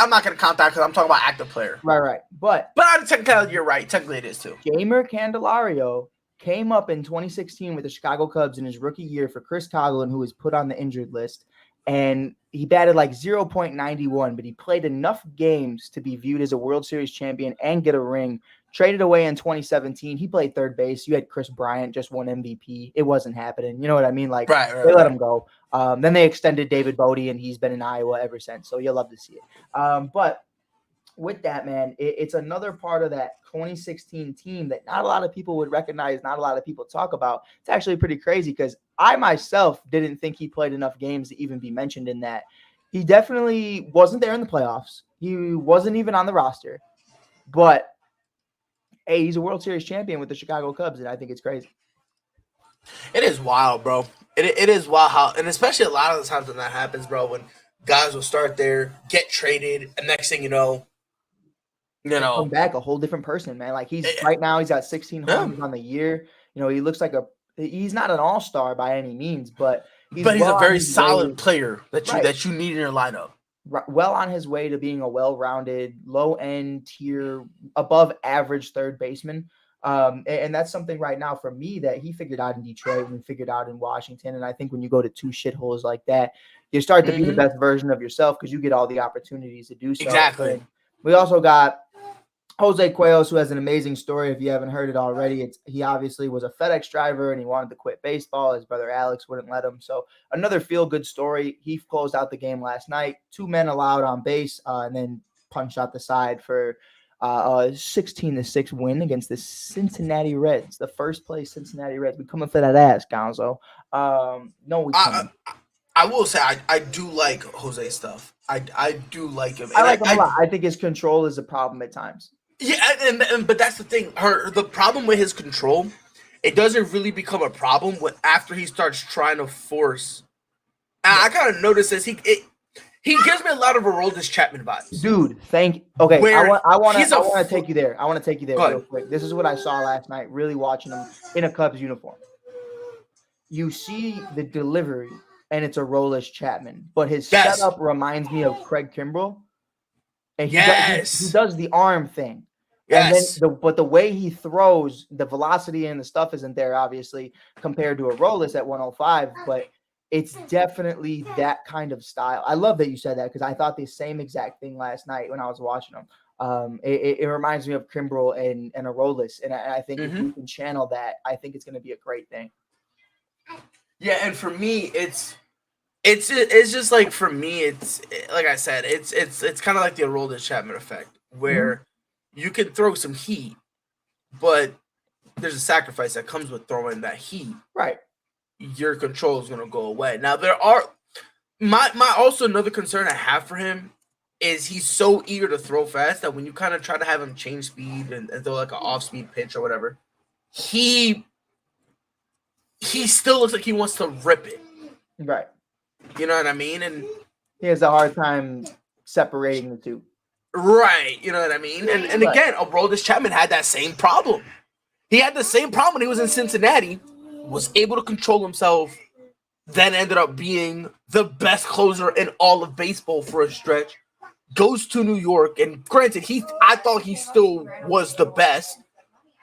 not going to count that because I'm talking about active player. Right. But Technically, you're right. Technically, it is too. Jamer Candelario came up in 2016 with the Chicago Cubs in his rookie year for Chris Coghlan, who was put on the injured list. And he batted like 0.91, but he played enough games to be viewed as a World Series champion and get a ring. Traded away in 2017. He played third base. You had Chris Bryant, just won MVP. It wasn't happening. You know what I mean? Like, they let him go. Then they extended David Bodie, and he's been in Iowa ever since. So you'll love to see it. But with that, man, it's another part of that 2016 team that not a lot of people would recognize, not a lot of people talk about. It's actually pretty crazy because I myself didn't think he played enough games to even be mentioned in that. He definitely wasn't there in the playoffs. He wasn't even on the roster. But, hey, he's a World Series champion with the Chicago Cubs, and I think it's crazy. It is wild, bro. It is wild how, and especially a lot of the times when that happens, bro, when guys will start there, get traded, and next thing you know, come back a whole different person, man. Like right now, he's got 16 homers on the year. You know, he looks like he's not an all-star by any means, but he's a very solid player that you need in your lineup. Well on his way to being a well-rounded, low-end tier, above average third baseman. And that's something right now for me that he figured out in Detroit and figured out in Washington. And I think when you go to 2 shitholes like that, you start to be the best version of yourself because you get all the opportunities to do so. Exactly. And we also got Jose Cuellos, who has an amazing story. If you haven't heard it already, he obviously was a FedEx driver and he wanted to quit baseball. His brother Alex wouldn't let him. So another feel-good story. He closed out the game last night. 2 men allowed on base, and then punched out the side for a 16-6 win against the Cincinnati Reds, the first place Cincinnati Reds. We coming for that ass, Gonzo. We coming. I will say I do like Jose's stuff. I do like him. I like him a lot. I think his control is a problem at times. Yeah, but that's the thing. The problem with his control, it doesn't really become a problem after he starts trying to force. I kind of noticed this. He gives me a lot of Aroldis Chapman vibes. Dude, okay, I want to take you there. I want to take you there real quick. This is what I saw last night, really watching him in a Cubs uniform. You see the delivery, and it's Aroldis Chapman, but his setup reminds me of Craig Kimbrell. And he does the arm thing. Yes. And then but the way he throws, the velocity and the stuff isn't there, obviously, compared to Aroldis at 105, but it's definitely that kind of style. I love that you said that because I thought the same exact thing last night when I was watching him. It reminds me of Kimbrell and Aroldis, and I think if we can channel that, I think it's going to be a great thing. Yeah, and for me, it's just like, for me, it's like I said, it's kind of like the Aroldis Chapman effect, where you can throw some heat, but there's a sacrifice that comes with throwing that heat. Right. Your control is going to go away. Now, there are my also another concern I have for him is he's so eager to throw fast that when you kind of try to have him change speed and throw like an off-speed pitch or whatever, he still looks like he wants to rip it. Right. You know what I mean? And he has a hard time separating the two. Right. You know what I mean? And again, Aroldis Chapman had that same problem. He had the same problem when he was in Cincinnati, was able to control himself, then ended up being the best closer in all of baseball for a stretch, goes to New York, and granted, I thought he still was the best,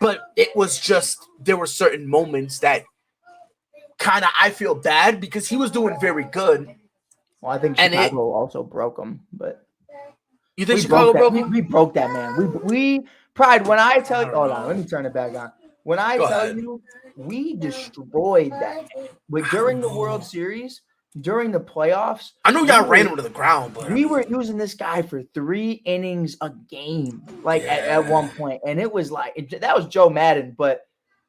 but it was just, there were certain moments that kind of, I feel bad because he was doing very good. Well, I think Chicago also broke him, but you think Chicago broke him? We broke that man. We Pride, when I tell you, hold on, let me turn it back on. When I Go tell ahead. you, we destroyed that game. But during the World Series, during the playoffs, I know y'all ran him to the ground, but we were using this guy for 3 innings a game, like at one point, and it was like that was Joe Madden, but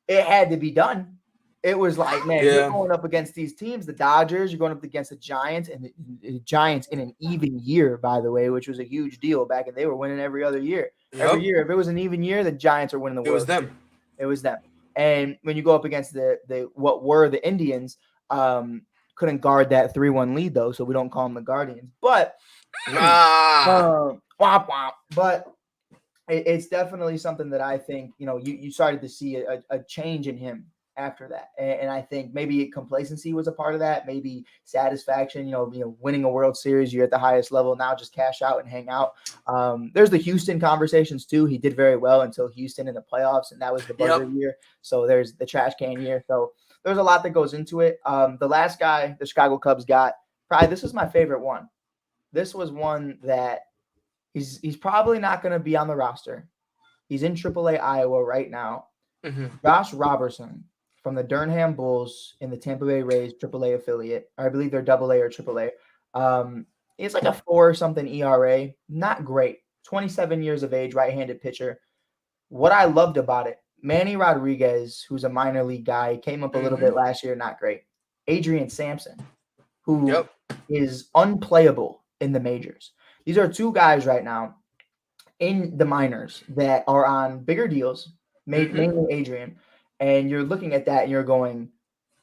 it had to be done. It was like, man, you're going up against these teams, the Dodgers, you're going up against the Giants, and the Giants in an even year, by the way, which was a huge deal back, and they were winning every other year. Every year, if it was an even year, the Giants are winning the World. It was them. It was them. And when you go up against the what were the Indians, couldn't guard that 3-1 lead though, so we don't call them the Guardians. But womp womp. But it's definitely something that I think you started to see a change in him after that, and I think maybe complacency was a part of that. Maybe satisfaction, winning a World Series, you're at the highest level now, just cash out and hang out. There's the Houston conversations too. He did very well until Houston in the playoffs, and that was the buzzer year. So there's the trash can year. So there's a lot that goes into it. The last guy the Chicago Cubs got, probably this was my favorite one. This was one that he's probably not going to be on the roster. He's in AAA Iowa right now. Josh Robertson from the Durham Bulls in the Tampa Bay Rays AAA affiliate. Or I believe they're AA or AAA. It's like a 4-something ERA. Not great. 27 years of age, right-handed pitcher. What I loved about it, Manny Rodriguez, who's a minor league guy, came up a little bit last year, not great. Adrian Sampson, who is unplayable in the majors. These are 2 guys right now in the minors that are on bigger deals, mainly Adrian. And you're looking at that and you're going,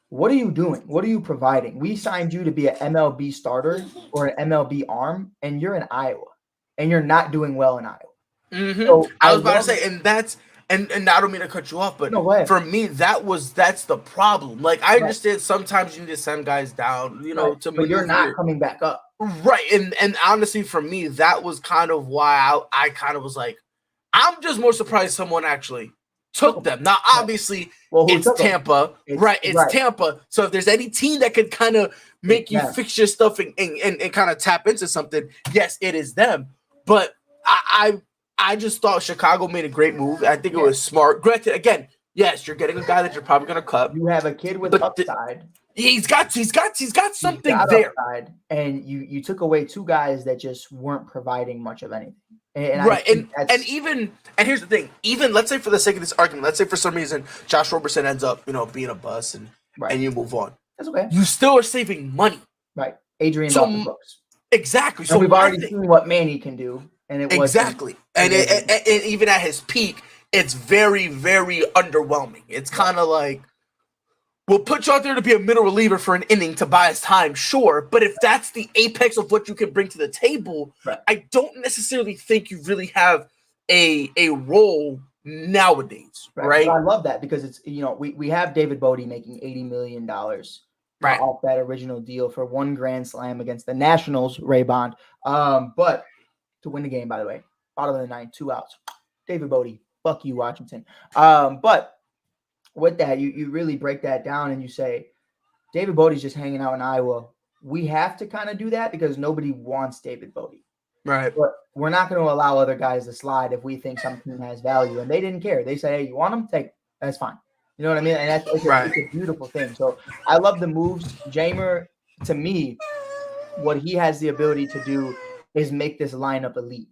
what are you doing? What are you providing? We signed you to be an MLB starter or an MLB arm, and you're in Iowa, and you're not doing well in Iowa. So I was about to say, and that's and I don't mean to cut you off, but for me, that's the problem. Like, I understand sometimes you need to send guys down, but you're not coming back up. Right. And honestly, for me, that was kind of why I kind of was like, I'm just more surprised someone actually took them. Now, obviously, it's Tampa, right? It's Tampa. So if there's any team that could kind of make you fix your stuff and kind of tap into something, yes, it is them. But I just thought Chicago made a great move. I think it was smart. Granted, again, yes, you're getting a guy that you're probably going to cut. You have a kid with upside. He's got something there. Upside, and you took away 2 guys that just weren't providing much of anything. And here's the thing. Even let's say for the sake of this argument, let's say for some reason Josh Robertson ends up, being a bust and you move on. That's okay. You still are saving money. Right. Adrian's off the books. Exactly. So we've already seen what Manny can do. And it exactly. And even at his peak, it's very, very underwhelming. It's kind of like, we'll put you out there to be a middle reliever for an inning to buy us time, sure. But if that's the apex of what you can bring to the table, I don't necessarily think you really have a role nowadays, right? I love that because it's, we have David Bodie making $80 million off that original deal for 1 grand slam against the Nationals, Ray Bond. But to win the game, by the way, bottom of the 9th, 2 outs. David Bodie, fuck you, Washington. But with that, you really break that down and you say, David Bodie's just hanging out in Iowa. We have to kind of do that because nobody wants David Bodie. Right. But we're not going to allow other guys to slide if we think something has value. And they didn't care. They say, hey, you want him? Take him. That's fine. You know what I mean? And it's a beautiful thing. So I love the moves. Jamer, to me, what he has the ability to do is make this lineup elite.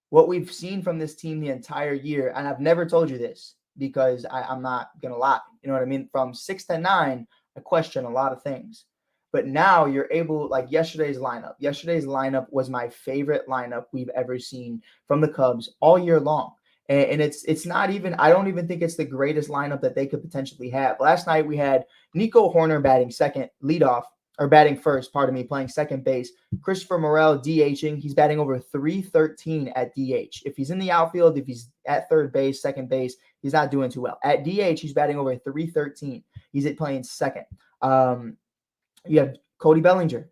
What we've seen from this team the entire year, and I've never told you this because I'm not going to lie. You know what I mean? From 6 to 9, I question a lot of things. But now you're able, like yesterday's lineup. Yesterday's lineup was my favorite lineup we've ever seen from the Cubs all year long. And it's not even, I don't even think it's the greatest lineup that they could potentially have. Last night we had Nico Horner batting first, playing second base. Christopher Morel DHing. He's batting over 313 at DH. If he's in the outfield, if he's at third base, second base, he's not doing too well. At DH, he's batting over 313. He's playing second. You have Cody Bellinger.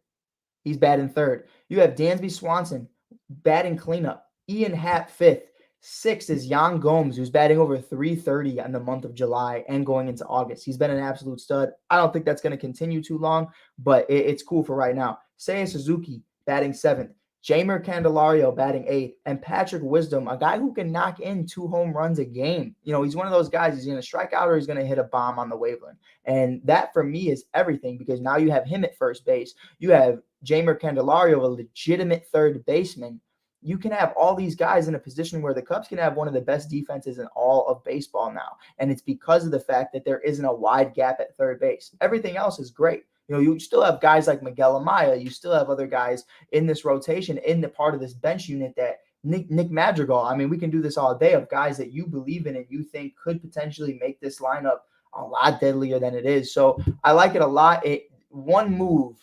He's batting third. You have Dansby Swanson batting cleanup. Ian Happ fifth. Sixth is Yan Gomes, who's batting over 330 in the month of July and going into August. He's been an absolute stud. I don't think that's going to continue too long, but it's cool for right now. Seiya Suzuki batting seventh. Jamer Candelario batting 8th, and Patrick Wisdom, a guy who can knock in 2 home runs a game. You know, he's one of those guys, he's going to strike out or he's going to hit a bomb on the wavelength. And that for me is everything, because now you have him at first base. You have Jamer Candelario, a legitimate third baseman. You can have all these guys in a position where the Cubs can have one of the best defenses in all of baseball now. And it's because of the fact that there isn't a wide gap at third base. Everything else is great. You know, you still have guys like Miguel Amaya. You still have other guys in this rotation, in the part of this bench unit that Nick Madrigal. I mean, we can do this all day, of guys that you believe in and you think could potentially make this lineup a lot deadlier than it is. So I like it a lot. One move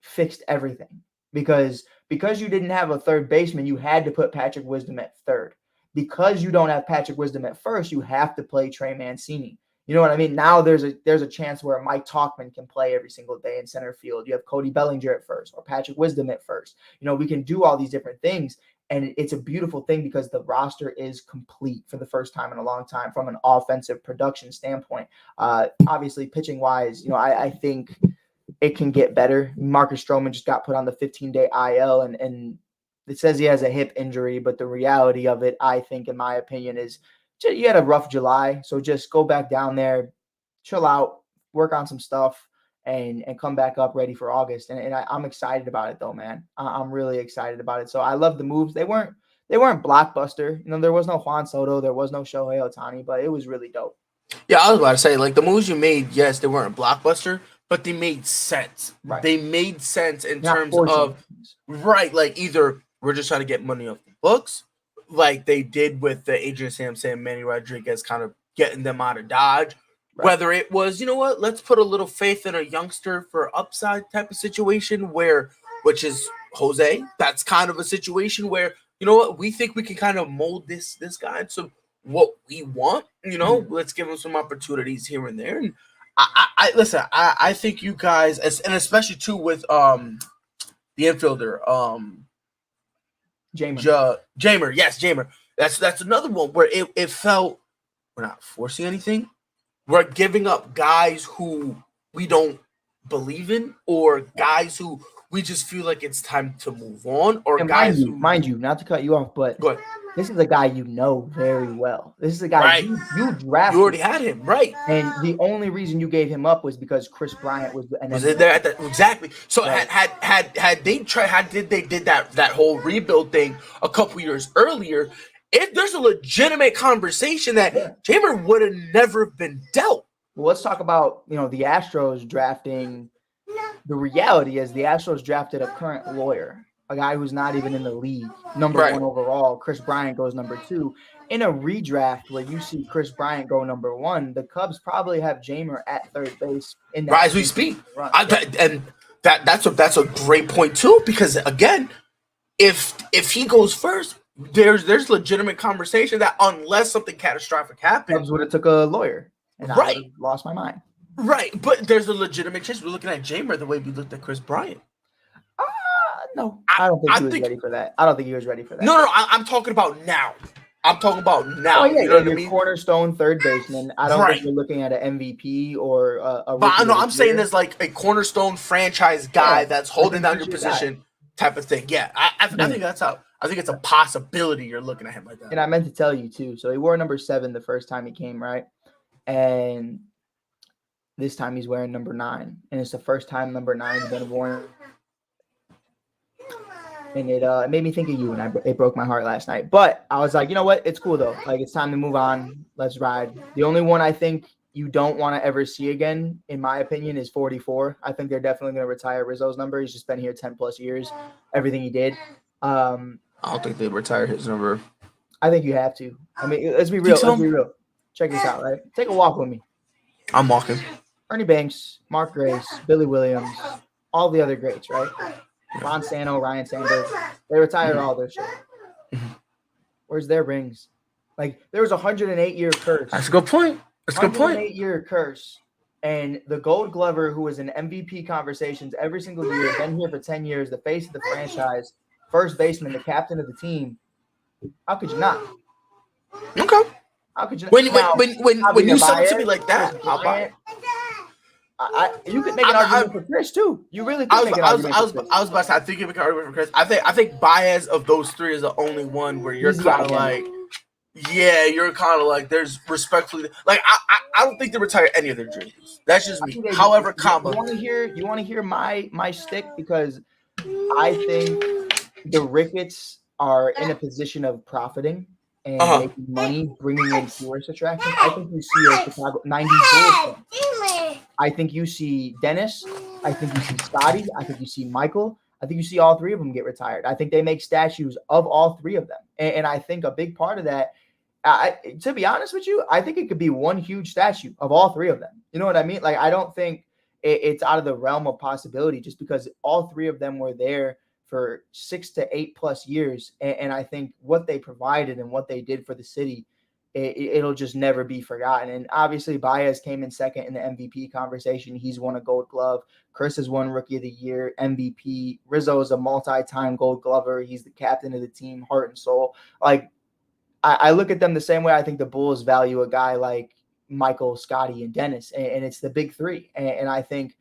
fixed everything, because you didn't have a third baseman, you had to put Patrick Wisdom at third. Because you don't have Patrick Wisdom at first, you have to play Trey Mancini. You know what I mean? Now there's a chance where Mike Tauchman can play every single day in center field. You have Cody Bellinger at first, or Patrick Wisdom at first. You know, we can do all these different things, and it's a beautiful thing because the roster is complete for the first time in a long time from an offensive production standpoint. Obviously, pitching wise, you know, I think it can get better. Marcus Stroman just got put on the 15-day IL, and it says he has a hip injury, but the reality of it, I think, in my opinion, is you had a rough July, so just go back down there, chill out, work on some stuff, and come back up ready for August. And I'm excited about it, though, man. I'm really excited about it. So I love the moves. They weren't blockbuster. You know, there was no Juan Soto, there was no Shohei Ohtani, but it was really dope. Yeah, I was about to say, like, the moves you made, yes, they weren't blockbuster, but they made sense. Right. They made sense in Not terms forcing of, things. right, like either we're just trying to get money off the books, like they did with the Adrian Sampson, Manny Rodriguez, kind of getting them out of Dodge. Right. Whether it was, you know what, let's put a little faith in a youngster for upside type of situation, which is Jose. That's kind of a situation where, you know what, we think we can kind of mold this guy into what we want. You know, let's give him some opportunities here and there. And I listen. I think you guys, and especially too with the infielder, Jamer. Yes, Jamer. That's another one where it felt we're not forcing anything. We're giving up guys who we don't believe in, or guys who we just feel like it's time to move on, or and guys mind you, not to cut you off, but this is a guy you know very well. This is a guy right. you drafted. You already had him, right? And the only reason you gave him up was because Chris Bryant was there at the, exactly. So right. had they tried, did that whole rebuild thing a couple years earlier, if there's a legitimate conversation that Jamer would have never been dealt. Well, let's talk about, you know, the Astros drafting. The reality is the Astros drafted a current lawyer, a guy who's not even in the league, number one overall. Chris Bryant goes number 2. In a redraft where you see Chris Bryant go number 1, the Cubs probably have Jamer at third base in that as we speak. And that's a great point too, because again, if he goes first, there's legitimate conversation that unless something catastrophic happens, Cubs would have took a lawyer, and I lost my mind. Right, but there's a legitimate chance. We're looking at Jamer the way we looked at Chris Bryant. No, I don't think he was ready for that. I don't think he was ready for that. No, I'm talking about now. Oh, yeah, you know what I mean? Cornerstone third baseman. I don't think you're looking at an MVP or a but no, I'm saying there's like a cornerstone franchise guy that's holding down your position type of thing. Yeah, I think that's how. I think it's a possibility you're looking at him like that. And I meant to tell you too. So he wore number 7 the first time he came, right? And this time he's wearing number 9, and it's the first time number 9's been worn. And it made me think of you, and it broke my heart last night. But I was like, you know what? It's cool though. Like, it's time to move on. Let's ride. The only one I think you don't want to ever see again, in my opinion, is 44. I think they're definitely going to retire Rizzo's number. He's just been here 10 plus years. Everything he did. I don't think they retire his number. I think you have to. I mean, let's be real. Let's be real. Check this out, right? Take a walk with me. I'm walking. Ernie Banks, Mark Grace, Billy Williams, all the other greats, right? Ron Santo, Ryan Sanders. They retired all their shit. Where's their rings? Like, there was a 108-year curse. That's a good point. That's a good point. 108-year curse. And the Gold Glover, who was in MVP conversations every single year, been here for 10 years, the face of the franchise, first baseman, the captain of the team. How could you not? Okay. How could you not? When you sell it to me like that, I'll buy it. You could make an argument for Chris too. You really could make an argument for Chris. I was about to say, I think you make an argument for Chris. I think Baez of those three is the only one where you're kind of like, yeah, you're kind of like, there's respectfully, like I don't think they retire any of their jerseys. That's just me. However, you want to hear my stick, because I think the Ricketts are in a position of profiting and making money, bringing in tourist attractions. I think you see a Chicago 90s Bulls fan. I think you see Dennis. I think you see Scotty. I think you see Michael. I think you see all three of them get retired. I think they make statues of all three of them. And I think a big part of that, to be honest with you, I think it could be one huge statue of all three of them. You know what I mean? Like, I don't think it's out of the realm of possibility, just because all three of them were there for 6 to 8+ years. And I think what they provided and what they did for the city, it'll just never be forgotten. And obviously Baez came in second in the MVP conversation. He's won a Gold Glove. Chris has won Rookie of the Year, MVP. Rizzo is a multi-time Gold Glover. He's the captain of the team, heart and soul. Like, I look at them the same way I think the Bulls value a guy like Michael, Scotty, and Dennis, and it's the big three. And I think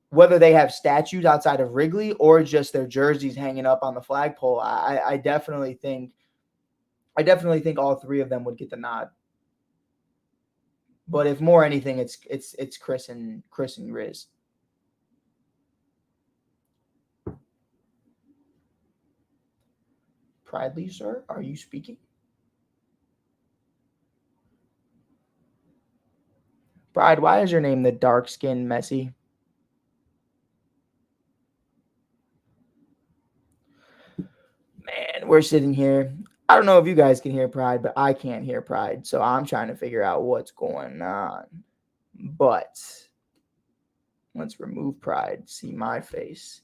whether they have statues outside of Wrigley or just their jerseys hanging up on the flagpole, I definitely think all three of them would get the nod. But if more anything, it's Chris and Riz. Pridely, sir, are you speaking? Pride, why is your name the dark-skinned Messi? Man, we're sitting here. I don't know if you guys can hear Pride, but I can't hear Pride. So I'm trying to figure out what's going on. But let's remove Pride. See my face.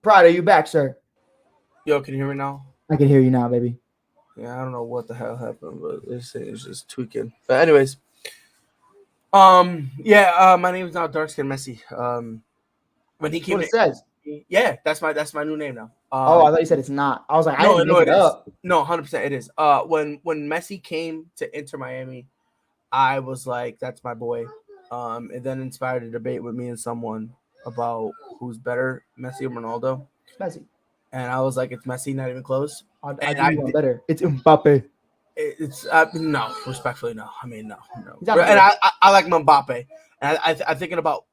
Pride, are you back, sir? Yo, can you hear me now? I can hear you now, baby. Yeah, I don't know what the hell happened, but this thing is just tweaking. But anyways, my name is now Darkskin Messi. When he came, what it says. Yeah, that's my new name now. I thought you said it's not. I was like, I didn't make it up. No, 100% it is. When Messi came to Inter Miami, I was like, that's my boy. It then inspired a debate with me and someone about who's better, Messi or Ronaldo. Messi. And I was like, it's Messi, not even close. I do better. It's Mbappe. It's no, respectfully, no. I mean, no. And I like Mbappe. And I'm thinking about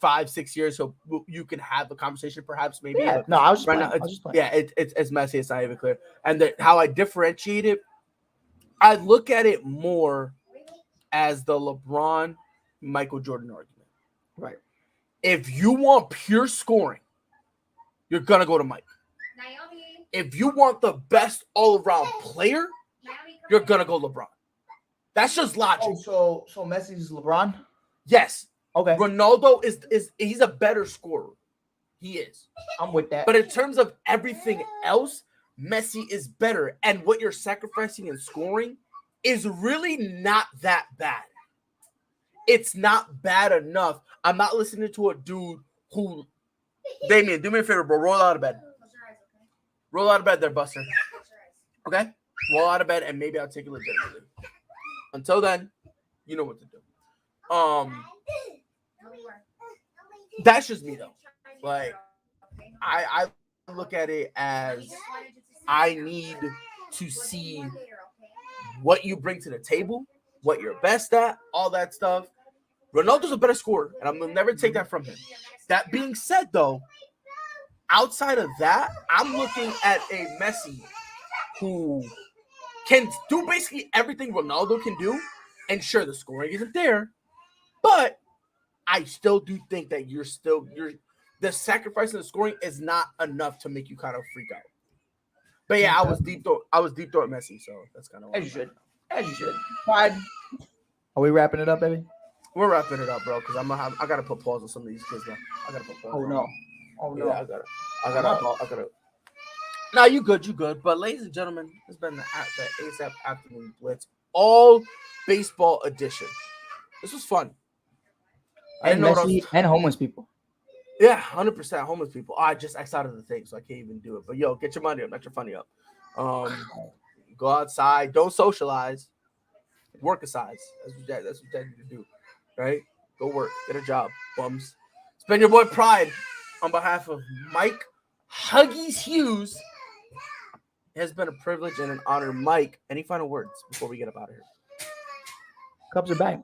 5-6 years, so you can have a conversation, perhaps, maybe. Yeah, no, I was just right playing. Yeah, it's Messi. It's not even clear. And how I differentiate it, I look at it more as the LeBron, Michael Jordan argument. Right. If you want pure scoring, you're gonna go to Mike. If you want the best all-around player, you're gonna go LeBron. That's just logic. Oh, so Messi's LeBron? Yes. Okay. Ronaldo is he's a better scorer. He is. I'm with that. But in terms of everything else, Messi is better. And what you're sacrificing in scoring is really not that bad. It's not bad enough. I'm not listening to a dude who, Damien, do me a favor, bro. Roll out of bed. Roll out of bed there, Buster. Okay? Roll out of bed and maybe I'll take it legitimately. Until then, you know what to do. That's just me though. Like, I look at it as I need to see what you bring to the table, what you're best at, all that stuff. Ronaldo's a better scorer, and I'm gonna never take that from him. That being said, though, outside of that, I'm looking at a Messi who can do basically everything Ronaldo can do, and sure, the scoring isn't there, but I still do think that the sacrifice in the scoring is not enough to make you kind of freak out. But yeah, I was deep throat Messi, so that's kind of as you should. Pride. Are we wrapping it up, baby? We're wrapping it up, bro, because I gotta put pause on some of these kids now. I gotta put pause. Oh no. Yeah, I gotta. Nah, you good. But ladies and gentlemen, it's been the ASAP Afternoon Blitz, all baseball edition. This was fun. And Messi and homeless people. Yeah, 100% homeless people. I started the thing, so I can't even do it. But yo, get your money up, not your funny up. Go outside, don't socialize, work aside. That's what that need to do, right? Go work. Get a job, bums. It's been your boy Pride on behalf of Mike Huggies Hughes. It has been a privilege and an honor. Mike, any final words before we get up out of here? Cubs are back.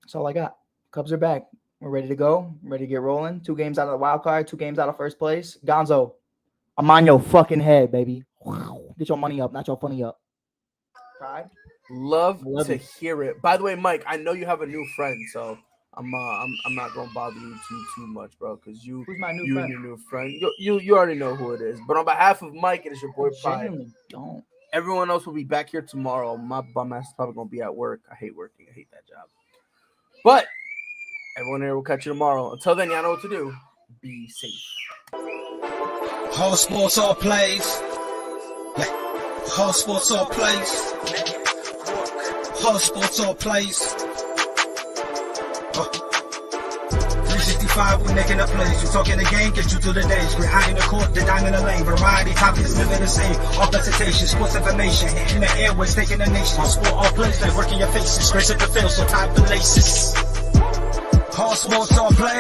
That's all I got. Cubs are back. We're ready to go. Ready to get rolling. 2 games out of the wild card. 2 games out of first place. Gonzo, I'm on your fucking head, baby. Get your money up, not your funny up. Pride. Love to hear it. By the way, Mike, I know you have a new friend, so I'm not gonna bother you too much, bro, because Who's my new you friend? and your new friend, you already know who it is. But on behalf of Mike, it is your boy Pride. Genuinely don't. Everyone else will be back here tomorrow. My bum ass is probably gonna be at work. I hate working. I hate that job. But everyone here will catch you tomorrow. Until then, y'all know what to do. Be safe. Whole sports, all plays. Yeah. Whole sports, all plays. Whole sports, all plays. 365, we making a plays. You talking the game, get you to the days. We're high in the court, the dime in the lane. Variety, topics, living the same. All presentation, sports information. In the airways, taking the nation. All sport, all plays, like working your faces. Grace at the field, so tie the laces. Whole sports, all plays.